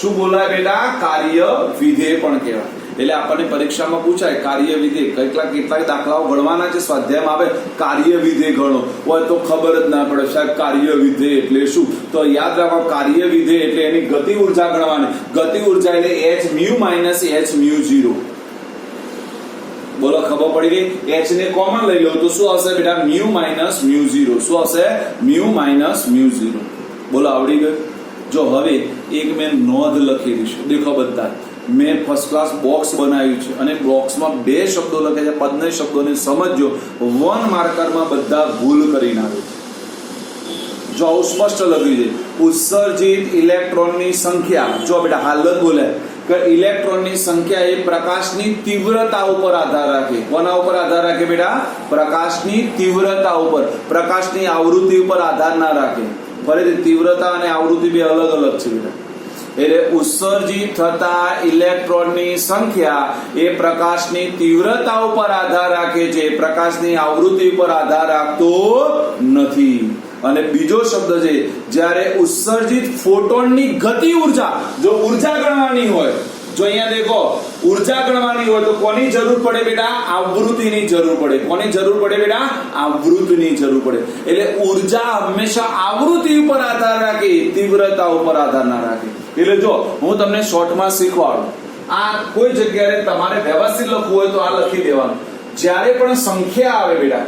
શું બોલાય બેટા? કાર્ય વિધેય પણ કહેવાય. એટલે આપણને પરીક્ષામાં પૂછાય કાર્ય વિધેય, કેટલાક દાખલાઓ ગણવાના છે, સ્વાધ્યાયમાં આવે કાર્ય વિધેય ગણો હોય તો ખબર જ ના પડે સાહેબ કાર્ય વિધેય એટલે શું. તો યાદ રાખો, કાર્ય વિધેય એટલે એની ગતિ ઉર્જા ગણવાની. ગતિ ઉર્જા એટલે h μ - h μ0. બોલો ખબર પડી ગઈ? h ને કોમન લઈ લો તો શું આવશે બેટા? μ - μ0. શું આવશે? μ - μ0. બોલો આવડી ગયું? જો હવે એક મેં નોંધ લખેલી છે, દેખો બધા મેં ફર્સ્ટ ક્લાસ બોક્સ બનાવ્યું છે અને બોક્સમાં બે શબ્દો લખે છે. બંને શબ્દોને સમજજો. 1 માર્કરમાં બધા ભૂલ કરીને આવે છે. જો આવું સ્પષ્ટ લખ્યું છે, ઉત્સર્જિત ઇલેક્ટ્રોનની સંખ્યા. જો બેટા હાલ જ બોલે કે ઇલેક્ટ્રોનની સંખ્યા એ પ્રકાશની તીવ્રતા ઉપર આધાર રાખે. કોના ઉપર આધાર રાખે બેટા? પ્રકાશની તીવ્રતા ઉપર. પ્રકાશની આવૃત્તિ ઉપર આધાર ના રાખે. ફરીથી તીવ્રતા અને આવૃત્તિ બે અલગ અલગ છે બેટા. એટલે ઉત્સર્જિત થતા ઇલેક્ટ્રોનની સંખ્યા એ પ્રકાશની તીવ્રતા ઉપર આધાર રાખે છે, પ્રકાશની આવૃત્તિ ઉપર આધાર રાખતો નથી. અને બીજો શબ્દ છે, જ્યારે ઉત્સર્જિત ફોટોનની ગતિ ઉર્જા, જો ઉર્જા ગણવાની હોય જો અહીંયા દેખો ઉર્જા ગણવાની હોય તો કોની જરૂર પડે બેટા? આવૃત્તિની જરૂર પડે. કોની જરૂર પડે બેટા? આવૃત્તિની જરૂર પડે. એટલે ઉર્જા હંમેશા આવૃત્તિ ઉપર આધાર રાખે, તીવ્રતા ઉપર આધાર ના રાખે. એટલે જો હું તમને શોર્ટમાં શીખવાડું, આ કોઈ જગ્યાએ તમારે વ્યવસ્થિત લખવું હોય તો આ લખી દેવાનું. જ્યારે પણ સંખ્યા આવે બેટા,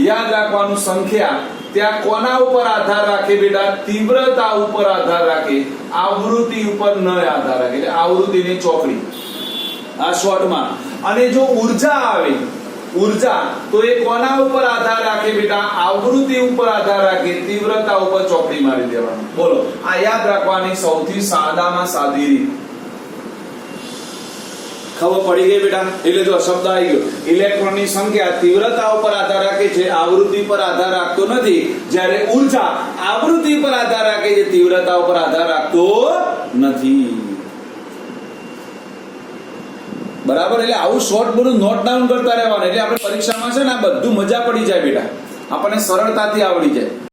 યાદ રાખવાનું, સંખ્યા ત્યાં કોના ઉપર આધાર રાખે બેટા? તીવ્રતા ઉપર આધાર રાખે, આવૃત્તિ ઉપર ન આધાર રાખે. એટલે આવૃત્તિની ચોકડી આ શોર્ટમાં. અને જો ઉર્જા આવે, ઉર્જા તો એ કોના ઉપર આધાર રાખે બેટા? આવૃત્તિ ઉપર આધાર રાખે, તીવ્રતા ઉપર ચોકડી મારી દેવાનું. બોલો, આ યાદ રાખવાની સૌથી સાદામાં સાદી રીત. ખબર પડી ગઈ બેટા? એટલે જો શબ્દ આવી ગયો, ઇલેક્ટ્રોનની સંખ્યા તીવ્રતા ઉપર આધાર રાખે છે, આવૃત્તિ પર આધાર રાખતો નથી. જ્યારે ઉર્જા આવૃત્તિ પર આધાર રાખે છે, તીવ્રતા ઉપર આધાર રાખતો નથી. બરાબર? એટલે આવું શોર્ટ બધું નોટ ડાઉન કરતા રહેવાનું. એટલે આપણે પરીક્ષામાં છે ને આ બધું મજા પડી જાય બેટા, આપણને સરળતાથી આવડી જાય.